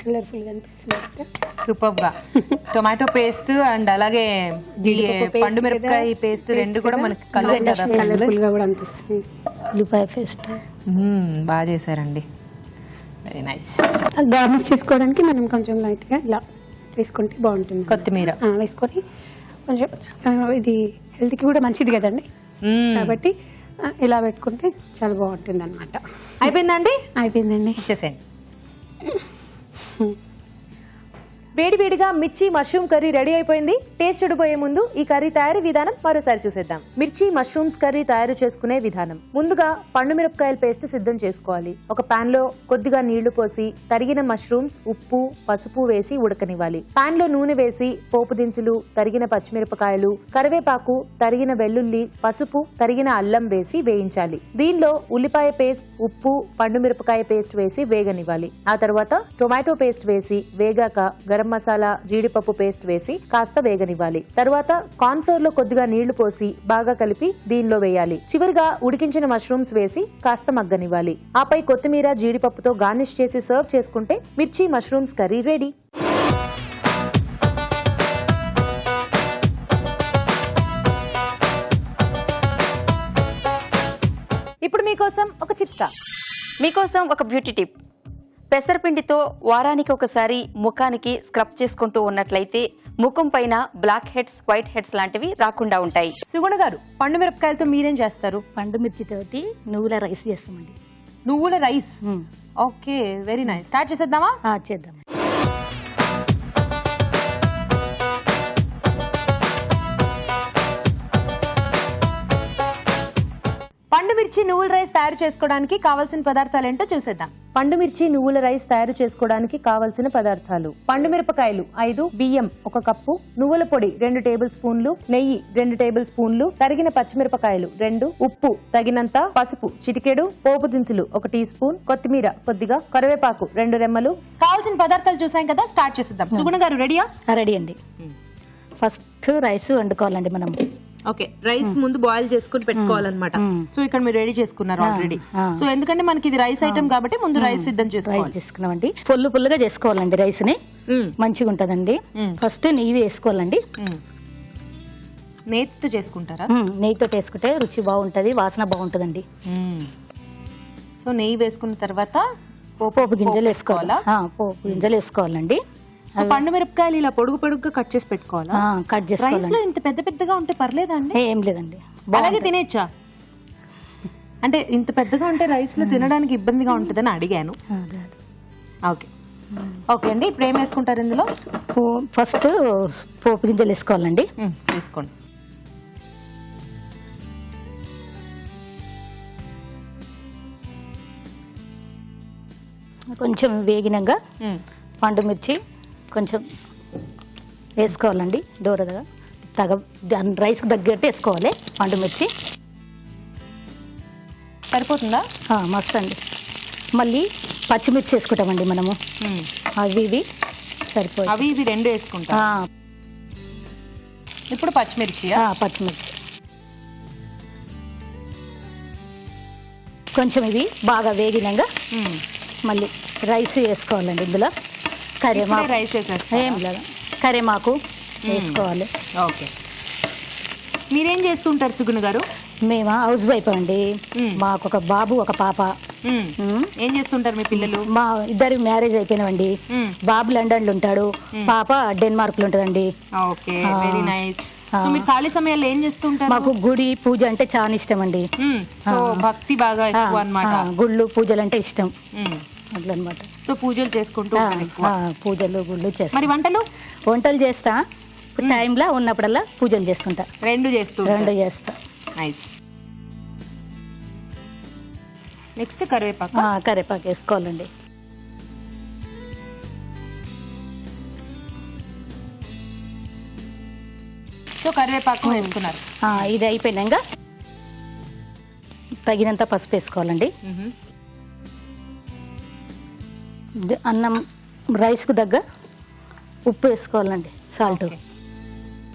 కలర్ఫుల్ గా అనిపిస్తుంది. సూపర్ గా టొమాటో పేస్ట్ అండ్ అలాగే పండు మిరపకాయ పేస్ట్ రెండు కూడా మనకి కలర్ఫుల్ గా కూడా అనిపిస్తుంది. ఉల్లిపాయ పేస్ట్ బాగా చేశారండి, వెరీ నైస్. గార్నిష్ చేసుకోవడానికి మనం కొంచెం లైట్ గా ఇలా వేసుకుంటే బాగుంటుంది. కొత్తిమీర వేసుకొని కొంచెం, ఇది హెల్త్ కి కూడా మంచిది కదండి, కాబట్టి ఇలా పెట్టుకుంటే చాలా బాగుంటుంది అనమాట. అయిపోయిందండి? అయిపోయిందండి, ఇచ్చేసేయండి. వేడివేడిగా మిర్చి మష్రూమ్ కర్రీ రెడీ అయిపోయింది. టేస్ట్ చూడబోయే ముందు ఈ కర్రీ తయారీ విధానం మరోసారి చూసేద్దాం. మిర్చి మష్రూమ్స్ కర్రీ తయారు చేసుకునే విధానం. ముందుగా పండు మిరపకాయల పేస్ట్ సిద్ధం చేసుకోవాలి. ఒక పాన్ లో కొద్దిగా నీళ్లు పోసి తరిగిన మష్రూమ్స్, ఉప్పు, పసుపు వేసి ఉడకనివ్వాలి. పాన్ లో నూనె వేసి పోపు దినుసులు, తరిగిన పచ్చిమిరపకాయలు, కరివేపాకు, తరిగిన వెల్లుల్లి, పసుపు, తరిగిన అల్లం వేసి వేయించాలి. దీనిలో ఉల్లిపాయ పేస్ట్, ఉప్పు, పండు మిరపకాయ పేస్ట్ వేసి వేగనివ్వాలి. ఆ తర్వాత టొమాటో పేస్ట్ వేసి వేగాక గరం మసాలా, జీడిపప్పు పేస్ట్ వేసి కాస్త వేగనివ్వాలి. తర్వాత కార్న్ ఫ్లోర్ లో కొద్దిగా నీళ్లు పోసి బాగా కలిపి దీనిలో వేయాలి. చివరిగా ఉడికించిన మష్రూమ్స్ వేసి కాస్త మగ్గనివ్వాలి. ఆపై కొత్తిమీర, జీడిపప్పుతో గార్నిష్ చేసి సర్వ్ చేసుకుంటే మిర్చి మష్రూమ్స్ కర్రీ రెడీ. ఇప్పుడు మీకోసం ఒక చిట్కా. మీకోసం ఒక బ్యూటీ టిప్. పెసరపిండితో వారానికి ఒకసారి ముఖానికి స్క్రబ్ చేసుకుంటూ ఉన్నట్లయితే ముఖం పైన బ్లాక్ హెడ్స్, వైట్ హెడ్స్ లాంటివి రాకుండా ఉంటాయి. సుగుణ గారు, పండు మిరపకాయలతో మీరేం చేస్తారు? పండు మిర్చితోటి నువ్వుల రైస్ చేస్తామండి. నువ్వుల rice, okay, very nice. Start చేసేద్దామా? చేద్దాం. పండు మిర్చి నువ్వుల రైస్ తయారు చేసుకోవడానికి కావాల్సిన పదార్థాలు ఏంటో చూసేద్దాం. పండు మిర్చి నువ్వుల రైస్ తయారు చేసుకోవడానికి కావలసిన పదార్థాలు: పండు మిరపకాయలు 5, బియ్యం 1 కప్పు, నువ్వుల పొడి 2 టేబుల్ స్పూన్లు, నెయ్యి 2 టేబుల్ స్పూన్లు, తరిగిన పచ్చిమిరపకాయలు 2, ఉప్పు తగినంత, పసుపు చిటికెడు, పోపు దినుసులు 1 టీ స్పూన్, కొత్తిమీర కొద్దిగా, కరివేపాకు 2 రెమ్మలు. కావాల్సిన పదార్థాలు చూసాం కదా, స్టార్ట్ చేసేద్దాం. సుగుణ గారు రెడీయా? రెడీ అండి. ఫస్ట్ రైస్ వండుకోవాలండి మనం. ఓకే, రైస్ ముందు బాయిల్ చేసుకుని పెట్టుకోవాలన్నమాట. సో ఇక్కడ మీరు రెడీ చేసుకున్నారు ఆల్రెడీ. సో ఎందుకంటే మనకి ఇది రైస్ ఐటమ్ కాబట్టి ముందు రైస్ సిద్ధం చేసుకోవాలి. చేసుకున్నామండి. పుల్లుగా చేసుకోవాలండి రైస్ ని, మంచిగా ఉంటదండి. ఫస్ట్ నెయ్యి వేసుకోవాలండి. నెయ్యితో చేసుకుంటారా? నెయ్యితో వేసుకుంటే రుచి బాగుంటది, వాసన బాగుంటదండి. సో నెయ్యి వేసుకున్న తర్వాత పోపు గింజలు వేసుకోవాలా? పోపు గింజలు వేసుకోవాలండి. పండు మిరపకాయలు ఇలా పొడుగుగా కట్ చేసి పెట్టుకోవాలా? కట్ చేసుకోవాలి. రైస్ లో ఇంత పెద్దగా ఉంటే పర్లేదా అండి? ఏం లేదండి, అలాగే తినేచ్చా? అంటే ఇంత పెద్దగా ఉంటే రైస్ లో తినడానికి ఇబ్బందిగా ఉంటుందని అడిగాను. ఓకే ఓకే అండి. ఇప్పుడు ఏం వేసుకుంటారు ఇందులో? ఫస్ట్ పోపు గింజలు వేసుకోవాలండి. వేసుకోండి. కొంచెం వేగినాక పండు మిర్చి కొంచెం వేసుకోవాలండి దూరగా దాని రైస్కి తగ్గట్టు వేసుకోవాలి పండుమిర్చి. సరిపోతుందా? మస్తు అండి. మళ్ళీ పచ్చిమిర్చి వేసుకుంటామండి మనము. అవి ఇవి సరిపోయి అవి ఇవి రెండు వేసుకుంటా. ఇప్పుడు పచ్చిమిర్చి. పచ్చిమిర్చి కొంచెం ఇవి బాగా వేగినాక మళ్ళీ రైస్ వేసుకోవాలండి. ఇందులో కరివేమాకు రైస్ వేసేస్తా. ఏం లేదు, కరివేమాకు వేసుకోవాలి. ఓకే. మీరేం చేస్తుంటారు సుగుణ గారు? మేము హౌస్ వైఫ్ అండి. మాకు ఒక బాబు ఒక పాప. ఏం చేస్తుంటారు మీ పిల్లలు? మా ఇద్దరు మ్యారేజ్ అయిపోయినామండి. బాబు లండన్లో ఉంటాడు, పాప డెన్మార్క్ లో ఉంటదండి. Okay, very nice. మీరు ఖాళీ సమయాల్లో ఏం చేస్తుంటారు? మాకు గుడి పూజ అంటే చాలా ఇష్టం అండి. సో భక్తి బాగా ఎక్కువ అన్నమాట. గుళ్ళు పూజలు అంటే ఇష్టం అట్లా అనమాట. సో పూజలు చేసుకుంటూ ఉంటారు ఎక్కువ. పూజలు గుళ్ళు చేస్తా. మరి వంటలు చేస్తా. టైంలో ఉన్నప్పుడల్లా పూజలు చేస్తుంటా. రెండు చేస్తా. నైస్. నెక్స్ట్ కరివేపాకు. కరివేపాకు వేసుకోవాలండి. సో కరివేపాకు వేసుకున్నారు. ఇది అయిపోయినాక తగినంత పసుపు వేసుకోవాలండి. అన్నం రైస్కు తగ్గ ఉప్పు వేసుకోవాలండి, సాల్ట్.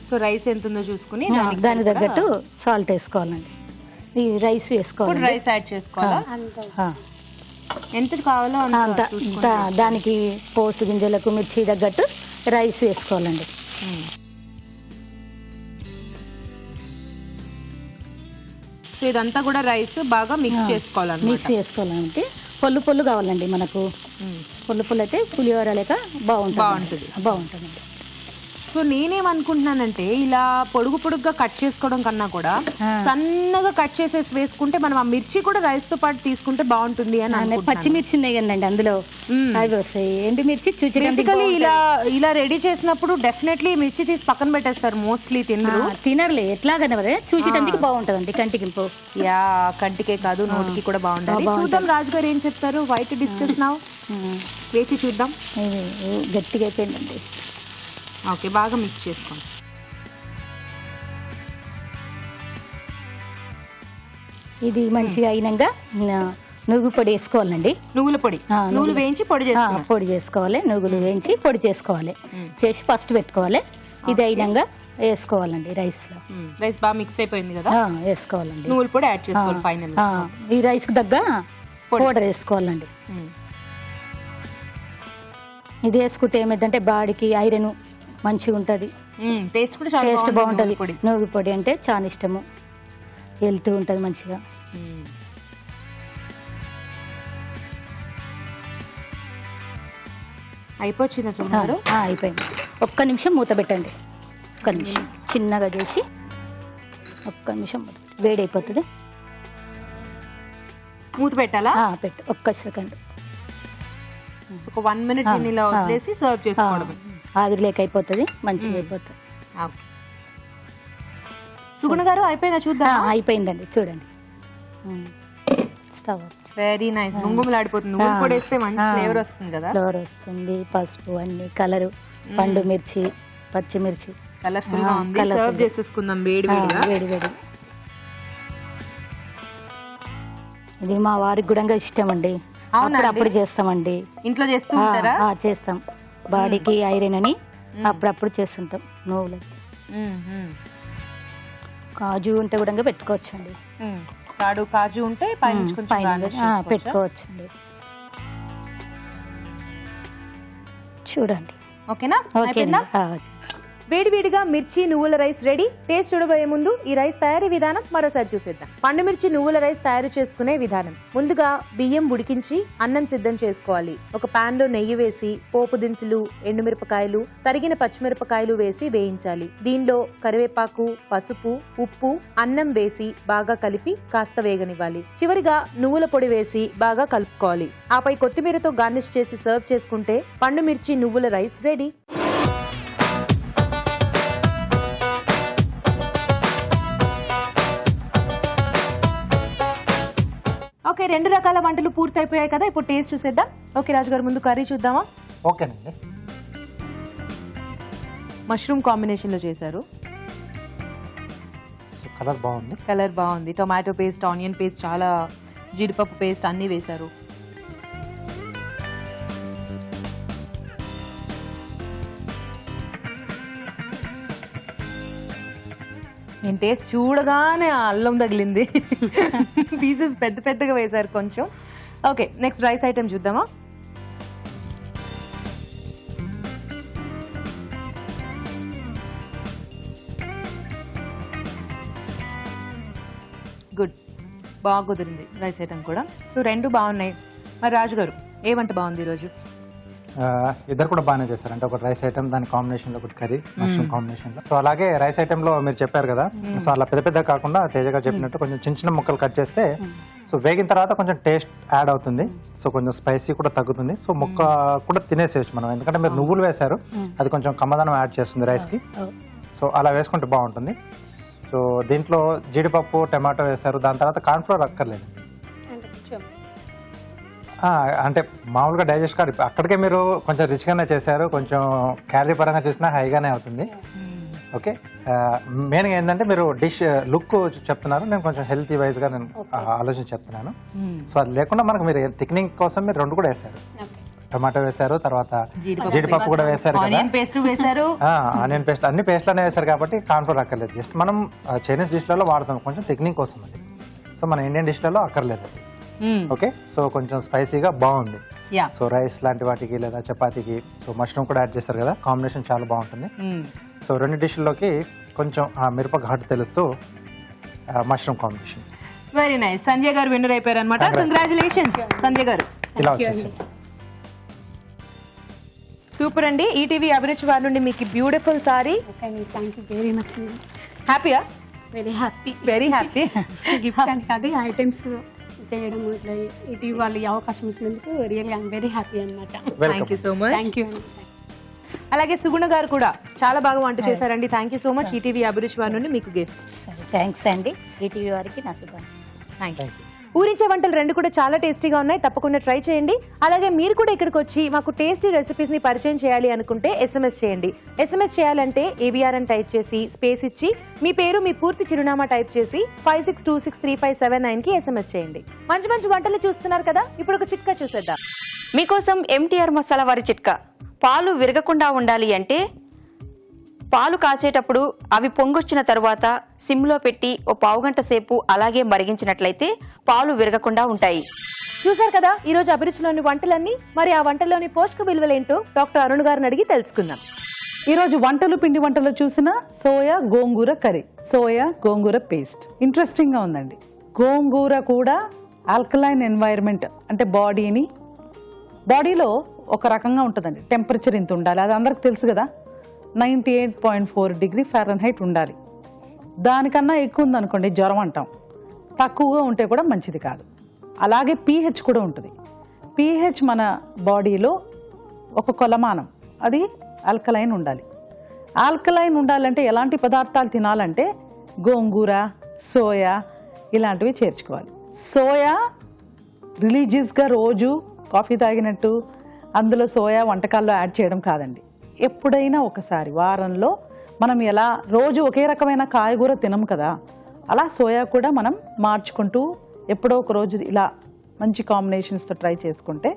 సో రైస్ ఎంత ఉందో చూసుకుని దాని తగ్గట్టు సాల్ట్ వేసుకోవాలండి. ఈ రైస్ వేసుకోవాలి. రైస్ యాడ్ చేసుకోవాలా? ఎంత కావాలో అంత. దానికి పోసు గింజలకు మిర్చి తగ్గట్టు రైస్ వేసుకోవాలండి. సో ఇదంతా కూడా రైస్ బాగా మిక్స్ చేసుకోవాలండి. మిక్స్ చేసుకోవాలంటే పొల్లు కావాలండి మనకు. పొల్లు అయితే పులిహోర లేక బాగుంటుంది. సో నేనేమనుకుంటున్నానంటే ఇలా పొడుగుగా కట్ చేసుకోవడం కన్నా కూడా సన్నగా కట్ చేసేసి వేసుకుంటే మనం ఆ మిర్చి కూడా రైస్ తో పాటు తీసుకుంటే బాగుంటుంది అని. పచ్చిమిర్చి ఉన్నాయి కదండి అందులో, అవి వస్తాయి. ఎండుమిర్చి బేసికలీ ఇలా రెడీ చేసినప్పుడు డెఫినెట్లీ మిర్చి తీసి పక్కన పెట్టేస్తారు మోస్ట్లీ. తినర్లే ఎట్లాగనే చూసేటందుకు బాగుంటదండి కంటికి. యా, కంటికే కాదు నోటికి కూడా బాగుంటుంది. చూద్దాం రాజు గారు ఏం చెప్తారు. White discuss now. వేసి చూద్దాం. గట్టిగా అయిపోయిందండి. ఓకే, బాగా మిక్స్ చేసుకోండి. ఇది మంచిగా అయినాక నువ్వుల పొడి వేసుకోవాలండి. నువ్వులు వేయించి పొడి చేసుకోవాలి. నువ్వులు వేయించి పొడి చేసుకోవాలి. చేసి ఫస్ట్ పెట్టుకోవాలి. ఇది అయినాక వేసుకోవాలండి రైస్ లో. రైస్ బాగా మిక్స్ అయిపోయింది కదా, వేసుకోవాలండి. నువ్వుల పొడి యాడ్ చేసుకోవాలి ఫైనల్. ఈ రైస్ కు తగ్గ పౌడర్ వేసుకోవాలండి. ఇది వేసుకుంటే ఏమైందంటే బాడీకి ఐరన్ మంచిగా ఉంటుంది. టేస్ట్ బాగుంటుంది. నువ్వుల పొడి అంటే చాలా ఇష్టము. హెల్త్ ఉంటుంది మంచిగా. అయిపోయింది. ఒక్క నిమిషం మూత పెట్టండి. ఒక్క నిమిషం చిన్నగా చేసి ఒక్క నిమిషం వేడైపోతుంది. మూత పెట్టాలా? పెట్టు ఒక్క సెకండ్. ఒక 1 minute ఇలా వదిలేసి సర్వ్ చేసుకోవడమే. ఆవిరి లేక అయిపోతుంది, మంచిగా అయిపోతుంది. సుగుణ గారు అయిపోయిందా చూద్దాం. అయిపోయిందండి, చూడండి. Stove very nice. గుంగుమలాడిపోతుంది. నువ్వులు పొడి వేస్తే మంచి ఫ్లేవర్ వస్తుంది కదా. ఫ్లేవర్ వస్తుంది. పసుపు అన్ని కలరు, పండు మిర్చి, పచ్చిమిర్చి కలర్ఫుల్ గా ఉంది. సర్వ్ చేసేసుకుందాం వేడి వేడిగా. ఇది మా వారికి కూడా ఇష్టం అండి. అప్పుడు చేస్తామండి. ఇంట్లో చేస్తూ ఉంటారా? చేస్తాం. బాడీకి ఐరన్ అని అప్పుడప్పుడు చేస్తుంటాం. నువ్వులు కాజు ఉంటే కూడా పెట్టుకోవచ్చు అండి. కాజు ఉంటే పెట్టుకోవచ్చు అండి. చూడండి. ఓకేనా? వేడివేడిగా మిర్చి నువ్వుల రైస్ రెడీ. టేస్ట్ చూడబోయే ముందు ఈ రైస్ తయారీ విధానం మరోసారి చూసేద్దాం. పండు మిర్చి నువ్వుల రైస్ తయారు చేసుకునే విధానం. ముందుగా బియ్యం ఉడికించి అన్నం సిద్ధం చేసుకోవాలి. ఒక పాన్ లో నెయ్యి వేసి పోపు దినుసులు, ఎండుమిరపకాయలు, తరిగిన పచ్చిమిరపకాయలు వేసి వేయించాలి. దీనిలో కరివేపాకు, పసుపు, ఉప్పు, అన్నం వేసి బాగా కలిపి కాస్త వేగనివ్వాలి. చివరిగా నువ్వుల పొడి వేసి బాగా కలుపుకోవాలి. ఆపై కొత్తిమీరతో గార్నిష్ చేసి సర్వ్ చేసుకుంటే పండు మిర్చి నువ్వుల రైస్ రెడీ. ఓకే, 2 రకాల వంటలు పూర్తయిపోయాయి కదా. ఇప్పుడు టేస్ట్ చూసేద్దాం. ఓకే రాజు గారు, ముందు కర్రీ చూద్దామా? ఓకేనండి. మష్రూమ్ కాంబినేషన్లో చేశారు. సో కలర్ బాగుంది. కలర్ బాగుంది. టొమాటో పేస్ట్, ఆనియన్ పేస్ట్, చాలా జీడిపప్పు పేస్ట్ అన్నీ వేశారు. నేను టేస్ట్ చూడగానే ఆ అల్లం తగిలింది. పీసెస్ పెద్ద పెద్దగా వేశారు కొంచెం. ఓకే, నెక్స్ట్ రైస్ ఐటెం చూద్దామా? గుడ్, బాగా కుదిరింది రైస్ ఐటమ్ కూడా. సో రెండు బాగున్నాయి. మరి రాజు గారు ఏ వంట బాగుంది ఈరోజు? ఇద్దరు కూడా బాగానే చేశారు. అంటే ఒక రైస్ ఐటమ్, దాని కాంబినేషన్ లో ఒకటి కర్రీ, మష్రూమ్ కాంబినేషన్ లో. సో అలాగే రైస్ ఐటమ్ లో మీరు చెప్పారు కదా, సో అలా పెద్ద పెద్ద కాకుండా తేజ గారు చెప్పినట్టు కొంచెం చిన్న చిన్న ముక్కలు కట్ చేస్తే సో వేగిన తర్వాత కొంచెం టేస్ట్ యాడ్ అవుతుంది. సో కొంచెం స్పైసీ కూడా తగ్గుతుంది. సో ముక్క కూడా తినేసేయచ్చు మనం, ఎందుకంటే మీరు నువ్వులు వేశారు, అది కొంచెం కమ్మదనం యాడ్ చేస్తుంది రైస్ కి. సో అలా వేసుకుంటే బాగుంటుంది. సో దీంట్లో జీడిపప్పు, టమాటో వేశారు, దాని తర్వాత కార్న్ఫ్లోర్ అక్కర్లేదు. అంటే మామూలుగా డైజెస్ట్ కాదు, అక్కడికే మీరు కొంచెం రిచ్గానే చేశారు, కొంచెం క్యాలరీ పరంగా చూసినా హైగానే అవుతుంది. ఓకే, మెయిన్గా ఏంటంటే మీరు డిష్ లుక్ చెప్తున్నారు, నేను కొంచెం హెల్తీ వైజ్గా నేను ఆలోచించి చెప్తున్నాను. సో అది లేకుండా మనకు మీరు థిక్నింగ్ కోసం మీరు రెండు కూడా వేశారు, టమాటో వేశారు, తర్వాత జీడిపప్పు కూడా వేశారు, ఆనియన్ పేస్ట్ వేశారు, ఆనియన్ పేస్ట్, అన్ని పేస్ట్లోనే వేశారు కాబట్టి కార్న్ఫ్లోర్ అక్కర్లేదు. జస్ట్ మనం చైనీస్ డిష్లలో వాడతాం కొంచెం థిక్నింగ్ కోసం అది. సో మన ఇండియన్ డిష్లలో అక్కర్లేదు అది. ఓకే, సో కొంచెం స్పైసీగా బాగుంది. సో రైస్ లాంటి వాటికి లేదా చపాతీకి సో మష్రూమ్ కూడా యాడ్ చేస్తారు కదా, కాంబినేషన్ చాలా బాగుంటుంది. సో రెండు డిష్ల్లోకి కొంచెం మిరప ఘాటు తెలుస్తూ mushroom combination. Very nice. Sandhya garu winner అయిపోయారు అనమాట. కంగ్రాచులేషన్స్ సంధ్య గారు. ఇలా వచ్చేసి సూపర్ అండి. ఈటీవీ అభిరుచి వారి నుండి మీకు beautiful sari. Thank you very much. హ్యాపీయా? Very happy. Very happy. Gift అని కాదు, ఐటమ్స్ చేయడం ఇట్లా ఇటు వాళ్ళు అవకాశం ఇచ్చినందుకు రియల్లీ ఐఎమ్ వెరీ హ్యాపీ అనమాట. Thank you so much. Thank you అండి. అలాగే సుగుణ గారు కూడా చాలా బాగా వంట చేశారండి. Thank you so much. ETV Abhiruchi వారి నుండి మీకు గిఫ్ట్. థ్యాంక్స్ అండి. ఈటీవీ వారికి నా శుభాకాంక్షలు. Thank you. ఊరించే వంటలు రెండు కూడా చాలా టేస్టీగా ఉన్నాయి, తప్పకుండా ట్రై చేయండి. అలాగే మీరు కూడా ఇక్కడికి వచ్చి మాకు టేస్టీ రెసిపీస్ ని పరిచయం చేయాలి అనుకుంటే SMS చేయండి. SMS చేయాలంటే ABR అని టైప్ చేసి స్పేస్ ఇచ్చి మీ పేరు, మీ పూర్తి చిరునామా టైప్ చేసి 56263579 కి SMS చేయండి. మంచి మంచి వంటలు చూస్తున్నారు కదా, ఇప్పుడు ఒక చిట్కా చూసేద్దాం. మీకోసం MTR మసాలా వారి చిట్కా. పాలు విరగకుండా ఉండాలి అంటే పాలు కాసేటప్పుడు అవి పొంగొచ్చిన తర్వాత సిమ్లో పెట్టి ఓ పావుగంట సేపు అలాగే మరిగించినట్లయితే పాలు విరగకుండా ఉంటాయి. చూసారు కదా ఈరోజు అభిరుచిలోని వంటలన్నీ. మరి ఆ వంటల్లోని పోషక విలువలేంటో డాక్టర్ అరుణ్ గారిని అడిగి తెలుసుకుందాం. ఈరోజు వంటలు పిండి వంటలు చూసిన సోయా గోంగూర కర్రీ, సోయా గోంగూర పేస్ట్ ఇంట్రెస్టింగ్గా ఉందండి. గోంగూర కూడా ఆల్కలైన్ ఎన్వైర్న్మెంట్, అంటే బాడీలో ఒక రకంగా ఉంటుందండి. టెంపరేచర్ ఇంత ఉండాలి, అది అందరికి తెలుసు కదా. 98.4 డిగ్రీ ఫారెన్హైట్ ఉండాలి. దానికన్నా ఎక్కువ ఉందనుకోండి జ్వరం అంటాం, తక్కువగా ఉంటే కూడా మంచిది కాదు. అలాగే pH కూడా ఉంటుంది. pH మన బాడీలో ఒక కొలమానం, అది ఆల్కలైన్ ఉండాలి. ఆల్కలైన్ ఉండాలంటే ఎలాంటి పదార్థాలు తినాలంటే గోంగూర, సోయా ఇలాంటివి చేర్చుకోవాలి. సోయా రిలీజియస్గా రోజు కాఫీ తాగినట్టు అందులో సోయా వంటకాల్లో యాడ్ చేయడం కాదండి. ఎప్పుడైనా ఒకసారి వారంలో మనం ఎలా రోజు ఒకే రకమైన కాయగూర తినం కదా, అలా సోయా కూడా మనం మార్చుకుంటూ ఎప్పుడో ఒక రోజు ఇలా మంచి కాంబినేషన్స్తో ట్రై చేసుకుంటే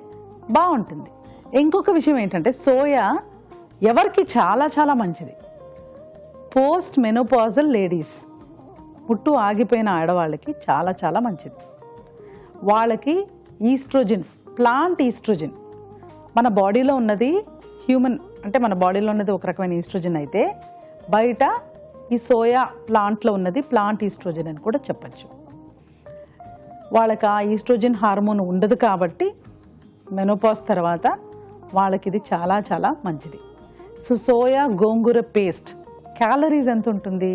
బాగుంటుంది. ఇంకొక విషయం ఏంటంటే సోయా ఎవరికి చాలా చాలా మంచిది. పోస్ట్ మెనోపాజల్ లేడీస్, పుట్టు ఆగిపోయిన ఆడవాళ్ళకి చాలా చాలా మంచిది. వాళ్ళకి ఈస్ట్రోజన్, ప్లాంట్ ఈస్ట్రోజన్, మన బాడీలో ఉన్నది హ్యూమన్, అంటే మన బాడీలో ఉన్నది ఒక రకమైన ఈస్ట్రోజన్ అయితే బయట ఈ సోయా ప్లాంట్లో ఉన్నది ప్లాంట్ ఈస్ట్రోజన్ అని కూడా చెప్పచ్చు. వాళ్ళకి ఆ ఈస్ట్రోజన్ హార్మోన్ ఉండదు కాబట్టి మెనోపాజ్ తర్వాత వాళ్ళకి ఇది చాలా చాలా మంచిది. సో సోయా గోంగూర పేస్ట్ క్యాలరీస్ ఎంత ఉంటుంది?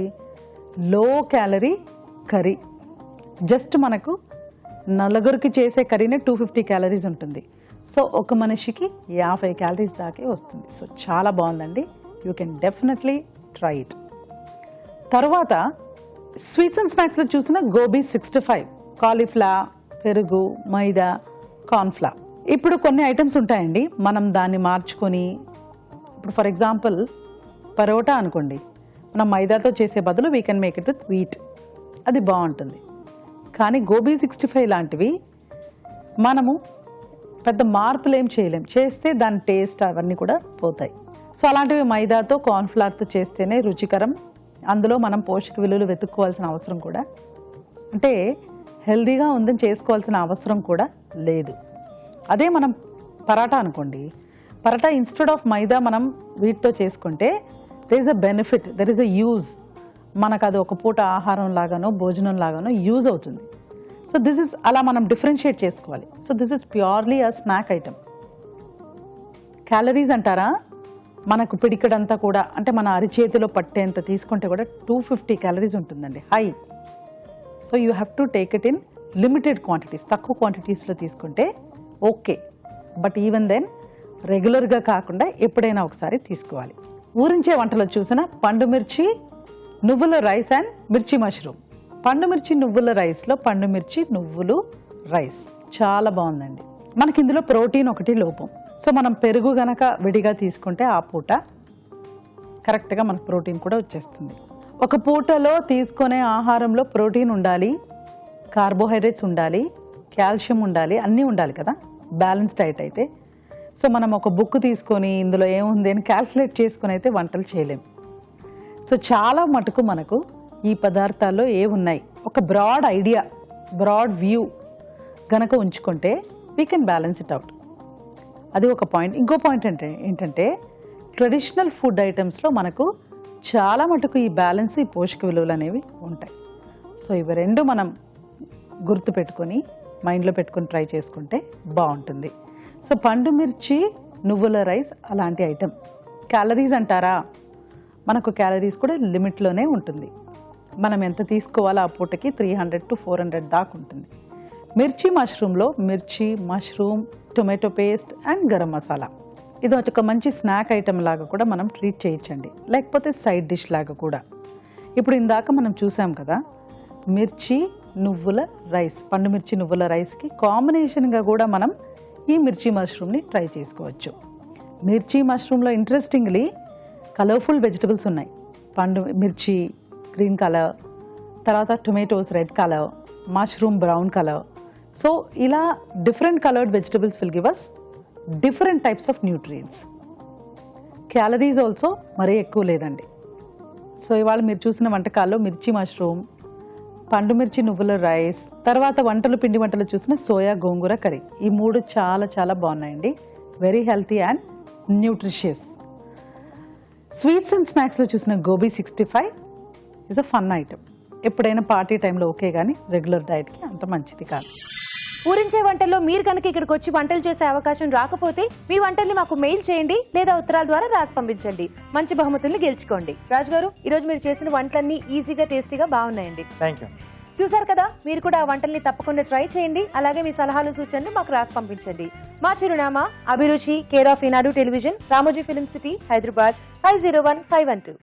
Low calorie curry. జస్ట్ మనకు నలుగురికి చేసే కర్రీనే 250 క్యాలరీస్ ఉంటుంది. సో ఒక మనిషికి 50 క్యాలరీస్ దాకే వస్తుంది. సో చాలా బాగుందండి, you can definitely try it. తర్వాత స్వీట్స్ అండ్ స్నాక్స్లో చూసిన గోబీ 65, కాలీఫ్లవర్, పెరుగు, మైదా, కార్న్ఫ్లవర్. ఇప్పుడు కొన్ని ఐటమ్స్ ఉంటాయండి, మనం దాన్ని మార్చుకొని, ఇప్పుడు ఫర్ ఎగ్జాంపుల్ పరోటా అనుకోండి, మనం మైదాతో చేసే బదులు we can make it with wheat, అది బాగుంటుంది. కానీ గోబీ 65 లాంటివి మనము పెద్ద మార్పులు ఏం చేయలేం, చేస్తే దాని టేస్ట్ అవన్నీ కూడా పోతాయి. సో అలాంటివి మైదాతో కార్న్ఫ్లవర్తో చేస్తేనే రుచికరం. అందులో మనం పోషక విలువలు వెతుక్కోవాల్సిన అవసరం కూడా, అంటే హెల్దీగా ఉందని చేసుకోవాల్సిన అవసరం కూడా లేదు. అదే మనం పరాటా అనుకోండి, పరాటా ఇన్స్టెడ్ ఆఫ్ మైదా మనం వీటితో చేసుకుంటే there is a benefit, there is a use. మనకు అది ఒక పూట ఆహారం లాగానో భోజనం లాగానో యూజ్ అవుతుంది. సో దిస్ ఇస్ అలా మనం డిఫరెన్షియేట్ చేసుకోవాలి. So this is purely a snack item. Calories అంటారా, మనకు పిడికడంతా కూడా, అంటే మన అరిచేతిలో పట్టేంత తీసుకుంటే కూడా 250 క్యాలరీస్ ఉంటుందండి, high. So you have to take it in limited quantities, తక్కువ క్వాంటిటీస్లో తీసుకుంటే ఓకే. బట్ ఈవెన్ దెన్ రెగ్యులర్గా కాకుండా ఎప్పుడైనా ఒకసారి తీసుకోవాలి. ఊరించే వంటలో చూసిన పండు మిర్చి, నువ్వుల రైస్ అండ్ మిర్చి మష్రూమ్. పండు మిర్చి నువ్వుల రైస్లో పండు మిర్చి నువ్వులు రైస్ చాలా బాగుందండి. మనకి ఇందులో ప్రోటీన్ ఒకటి లోపం. సో మనం పెరుగు గనక విడిగా తీసుకుంటే ఆ పూట కరెక్ట్గా మనకు ప్రోటీన్ కూడా వచ్చేస్తుంది. ఒక పూటలో తీసుకునే ఆహారంలో ప్రోటీన్ ఉండాలి, కార్బోహైడ్రేట్స్ ఉండాలి, కాల్షియం ఉండాలి, అన్నీ ఉండాలి కదా బ్యాలెన్స్ డైట్ అయితే. సో మనం ఒక బుక్ తీసుకొని ఇందులో ఏముంది అని క్యాల్కులేట్ చేసుకుని అయితే వంటలు చేయలేం. సో చాలా మటుకు మనకు ఈ పదార్థాల్లో ఏమున్నాయి ఒక బ్రాడ్ ఐడియా, బ్రాడ్ వ్యూ గనక ఉంచుకుంటే we can balance it out. అది ఒక పాయింట్. ఇంకో పాయింట్ ఏంటంటే ట్రెడిషనల్ ఫుడ్ ఐటమ్స్లో మనకు చాలా మటుకు ఈ బ్యాలెన్స్, ఈ పోషక విలువలు అనేవి ఉంటాయి. సో ఇవి రెండు మనం గుర్తుపెట్టుకొని మైండ్లో పెట్టుకొని ట్రై చేసుకుంటే బాగుంటుంది. సో పండు మిర్చి నువ్వుల రైస్ అలాంటి ఐటెం. క్యాలరీస్ అంటారా, మనకు క్యాలరీస్ కూడా లిమిట్లోనే ఉంటుంది. మనం ఎంత తీసుకోవాలో ఆ పూటకి 300 to 400 దాకా ఉంటుంది. మిర్చి మష్రూమ్లో మిర్చి, mushroom, tomato paste and garam masala, ఇది ఒక మంచి స్నాక్ ఐటెం లాగా కూడా మనం ట్రీట్ చేయొచ్చండి, లేకపోతే సైడ్ డిష్ లాగా కూడా. ఇప్పుడు ఇందాక మనం చూసాం కదా మిర్చి నువ్వుల రైస్, పండు మిర్చి నువ్వుల రైస్కి కాంబినేషన్గా కూడా మనం ఈ మిర్చి మష్రూమ్ని ట్రై చేసుకోవచ్చు. మిర్చి మష్రూమ్లో ఇంట్రెస్టింగ్లీ కలర్ఫుల్ వెజిటబుల్స్ ఉన్నాయి. పండు మిర్చి గ్రీన్ కలర్, తర్వాత tomatoes red colour, mushroom brown colour. So ఇలా different coloured vegetables will give us different types of nutrients. Calories also మరీ ఎక్కువ లేదండి. సో ఇవాళ మీరు చూసిన వంటకాల్లో మిర్చి మష్రూమ్, పండు మిర్చి నువ్వుల రైస్, తర్వాత పిండి వంటలు చూసిన సోయా గోంగూర కర్రీ, ఈ మూడు చాలా చాలా బాగున్నాయండి. Very healthy and nutritious. Sweets and స్నాక్స్లో చూసిన gobi 65 is a fun item. ఎప్పుడైనా పార్టీ టైంలో ఓకే, కానీ రెగ్యులర్ డైట్కి అంత మంచిది కాదు. ఊరించే వంటల్లో మీరు కనుక ఇక్కడికి వచ్చి వంటలు చేసే అవకాశం రాకపోతే మీ వంటల్ని మాకు మెయిల్ చేయండి లేదా ఉత్తరాల ద్వారా రాసి పంపించండి. మంచి బహుమతుల్ని గెలుచుకోండి. రాజు గారు, ఈరోజు మీరు చేసిన వంటలన్నీ ఈజీగా టేస్టీగా బాగున్నాయండి. Thank you. చూసారు కదా, మీరు కూడా ఆ వంటల్ని తప్పకుండా ట్రై చేయండి. అలాగే మీ సలహాలు సూచనలు మాకు రాసి పంపించండి. మా చిరునామా అభిరుచి, care of Eenadu television, Ramoji film city, Hyderabad 501512.